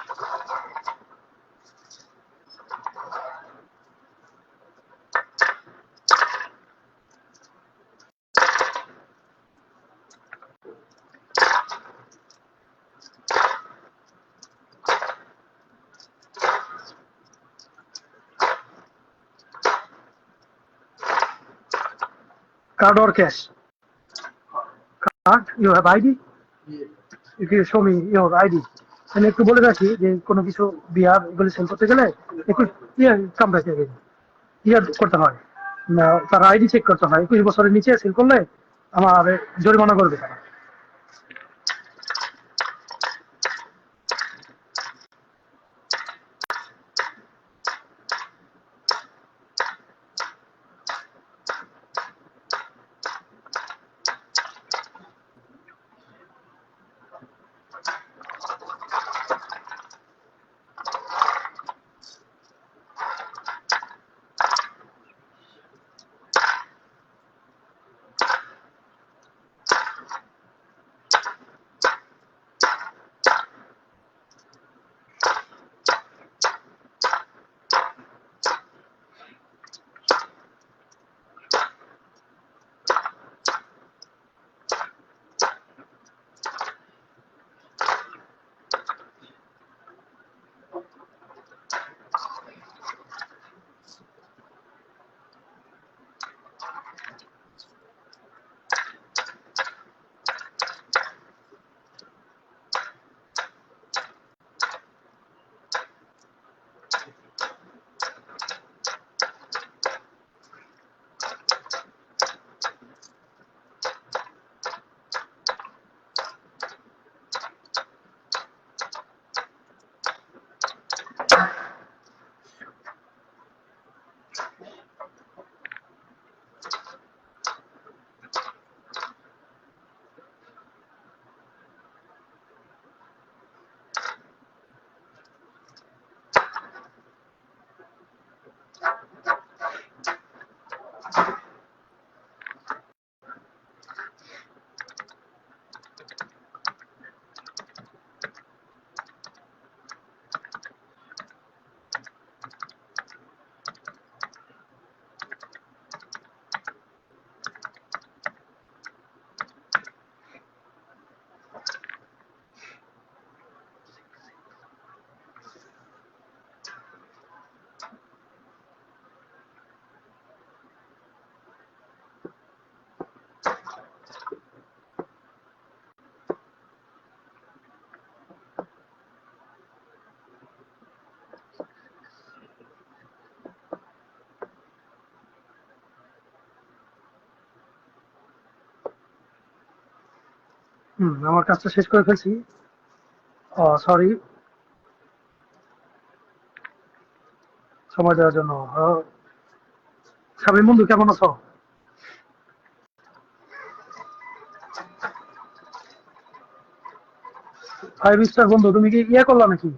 S7: Card or cash? Card? You have ID? You can show me your ID. আমি একটু বলে রাখি যে কোনো কিছু বিয়ার এগুলি সেল করতে গেলে একটু কাম ব্যাক করতে হয়, তার আইডি চেক করতে হয়। 21 বছরের নিচে সেল করলে আমার জরিমানা করবে তারা। আমার কাজটা শেষ করে ফেলছি। সরি সময় দেওয়ার জন্য। শামীম বন্ধু কেমন আছো? 5 স্টার বন্ধু, তুমি কি ইয়ে করলা নাকি?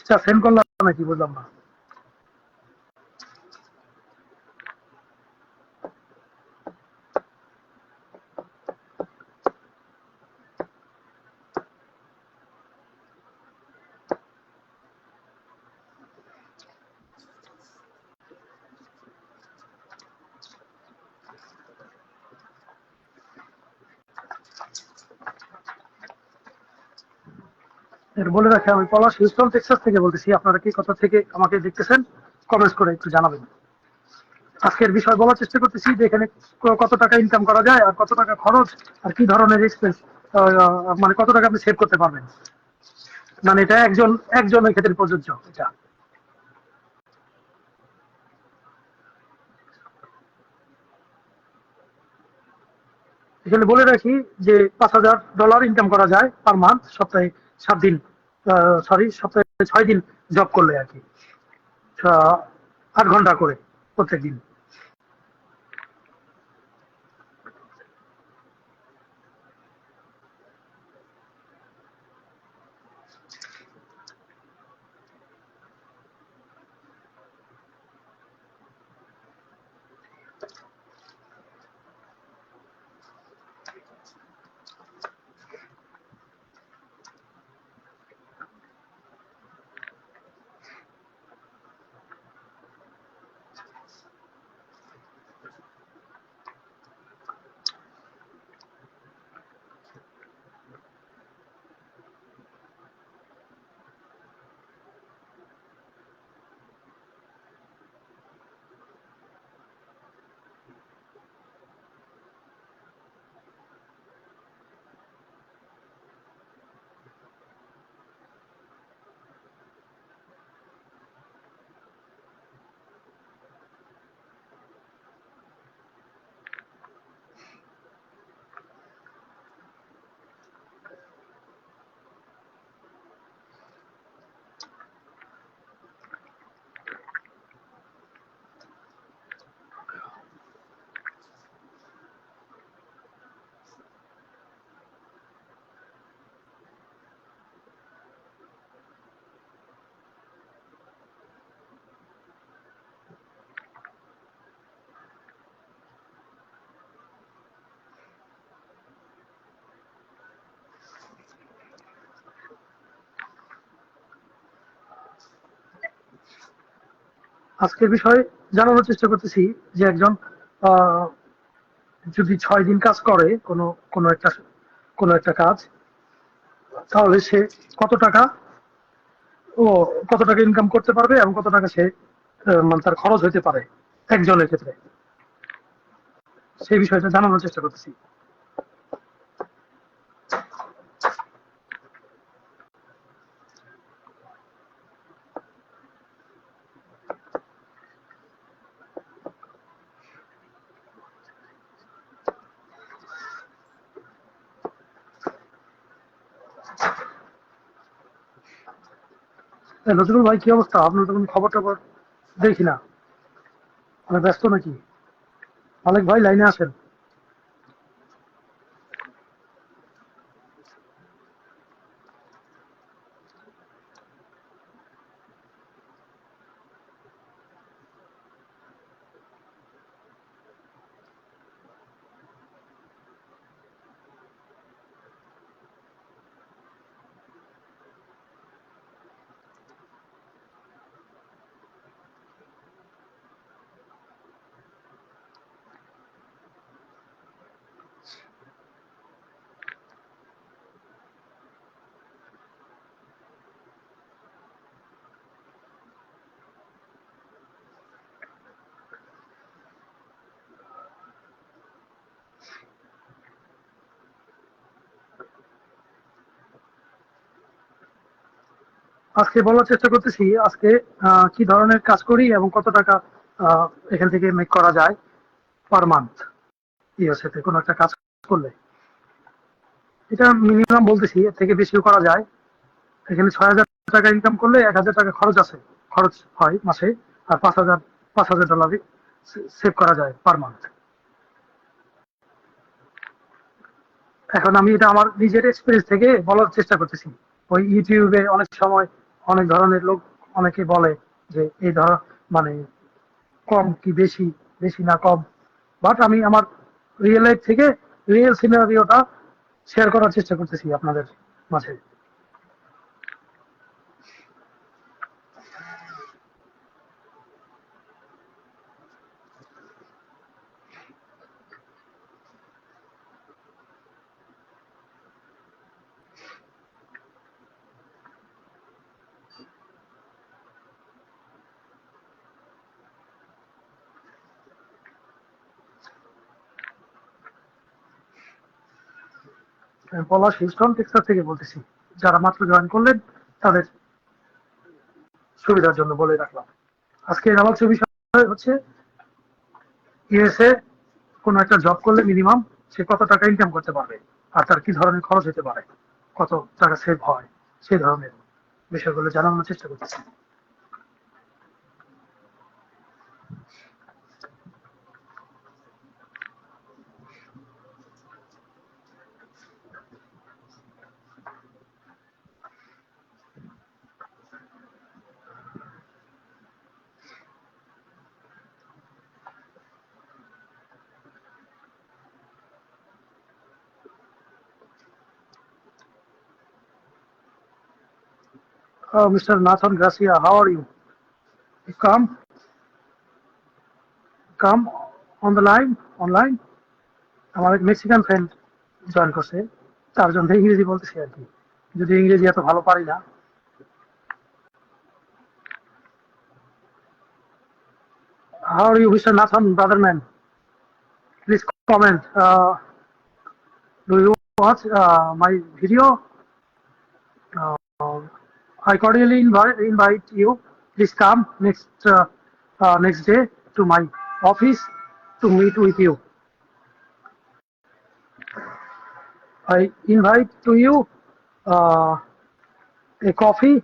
S7: স্টার সেন্ড করলা নাকি? বুঝলাম না। এর বলে রাখি, আমি পলাশ, হিউস্টন টেক্সাস থেকে বলতেছি। আপনারা কি কোথা থেকে আমাকে দেখতেছেন কমেন্টস করে একটু জানাবেন। আজকের বিষয় বলার চেষ্টা করতেছি যে এখানে কত টাকা ইনকাম করা যায় আর কত টাকা খরচ, আর কি ধরনের এক্সপেন্স, মানে কত টাকা আপনি সেভ করতে পারবেন। মানে এটা একজনের ক্ষেত্রে প্রযোজ্য। এটা এখানে বলে রাখি যে $5,000 ইনকাম করা যায় পার মান্থ, সপ্তাহে 7 দিন, সরি সপ্তাহে 6 দিন জব করলে আর কি, 8 ঘন্টা করে প্রত্যেক দিন। আজকের বিষয় জানানোর চেষ্টা করতেছি যে একজন আহ, যদি 6 দিন কাজ করে কোনো একটা কাজ, তাহলে সে কত টাকা ও কত টাকা ইনকাম করতে পারবে এবং কত টাকা সে মানে তার খরচ হতে পারে একজনের ক্ষেত্রে, সেই বিষয়টা জানানোর চেষ্টা করতেছি। নজরুল ভাই, কি অবস্থা? আপনার তো কোনো খবর টবর দেখি না, মানে ব্যস্ত নাকি? মালিক ভাই লাইনে আসেন। আজকে বলার চেষ্টা করতেছি আজকে কি ধরনের কাজ করি এবং কত টাকা আহ, এখান থেকে মেক করা যায় পার মান্থ ইউএসএ তে কোনো একটা কাজ করলে। এটা মিনিমাম বলতেছি, এর থেকে বেশিও করা যায়। এখানে 6,000 টাকা ইনকাম করলে 1,000 টাকা খরচ আছে, খরচ হয় মাসে, আর $5,000 সেভ করা যায় পার মান্থ। এখন আমি এটা আমার নিজের এক্সপিরিয়েন্স থেকে বলার চেষ্টা করতেছি। ওই ইউটিউবে অনেক সময় অনেক ধরনের লোক অনেকে বলে যে এই ধর মানে কম কি বেশি, বেশি না কম, বাট আমি আমার রিয়েল লাইফ থেকে রিয়েল সিনারিওটা শেয়ার করার চেষ্টা করতেছি আপনাদের মাঝে। আমি পলাশ হিউস্টন টেক্সাস থেকে বলতেছি। যারা মাত্র জয়েন করলেন তাদের সুবিধার জন্য বলে রাখলাম। আজকে আলোচ্য বিষয় হচ্ছে ইউএসএ কোনো একটা জব করলে মিনিমাম সে কত টাকা ইনকাম করতে পারবে, আর তার কি ধরনের খরচ হতে পারে, কত টাকা সেভ হয়, সেই ধরনের বিষয়গুলো জানানোর চেষ্টা করতেছি। Mr. Nathan Garcia, how are you? You come on the line, online. আমার এক মেক্সিকান ফ্রেন্ড জয়েন করছে, তার জন্য ইংরেজি বলতেছি আর কি, যদি ইংরেজি এত ভালো পারি না। How are you, Mr. Nathan, brother man? Please comment. Do you watch my video? Uh, I cordially invite you. Please come next day to my office to meet with you. I invite to you uh, a coffee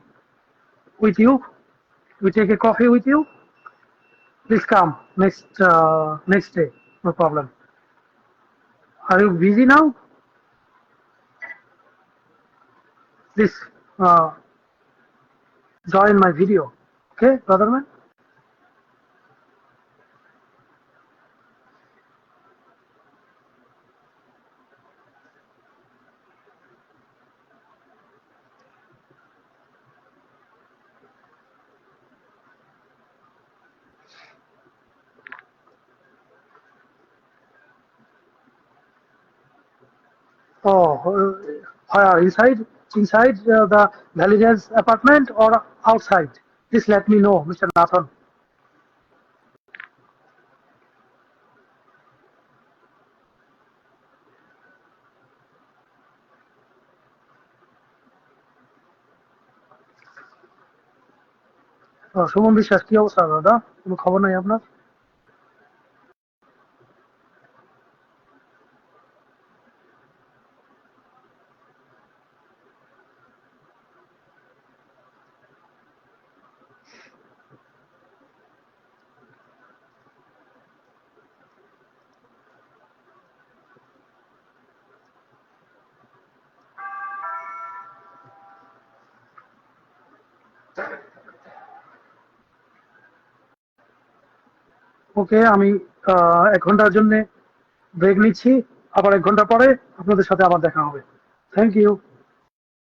S7: with you. We take a coffee with you. Please come next day. No problem. Are you busy now? Please join my video. Okay, brother man? Oh, where inside the Valley's apartment or outside? Please let me know, Mr. Nathan. Suman বিশ্বাস, কি অবস্থা দাদা? কোনো খবর নাই আপনার? ওকে, আমি 1 ঘন্টার জন্য ব্রেক নিচ্ছি, আবার 1 ঘন্টা পরে আপনাদের সাথে আবার দেখা হবে। Thank you.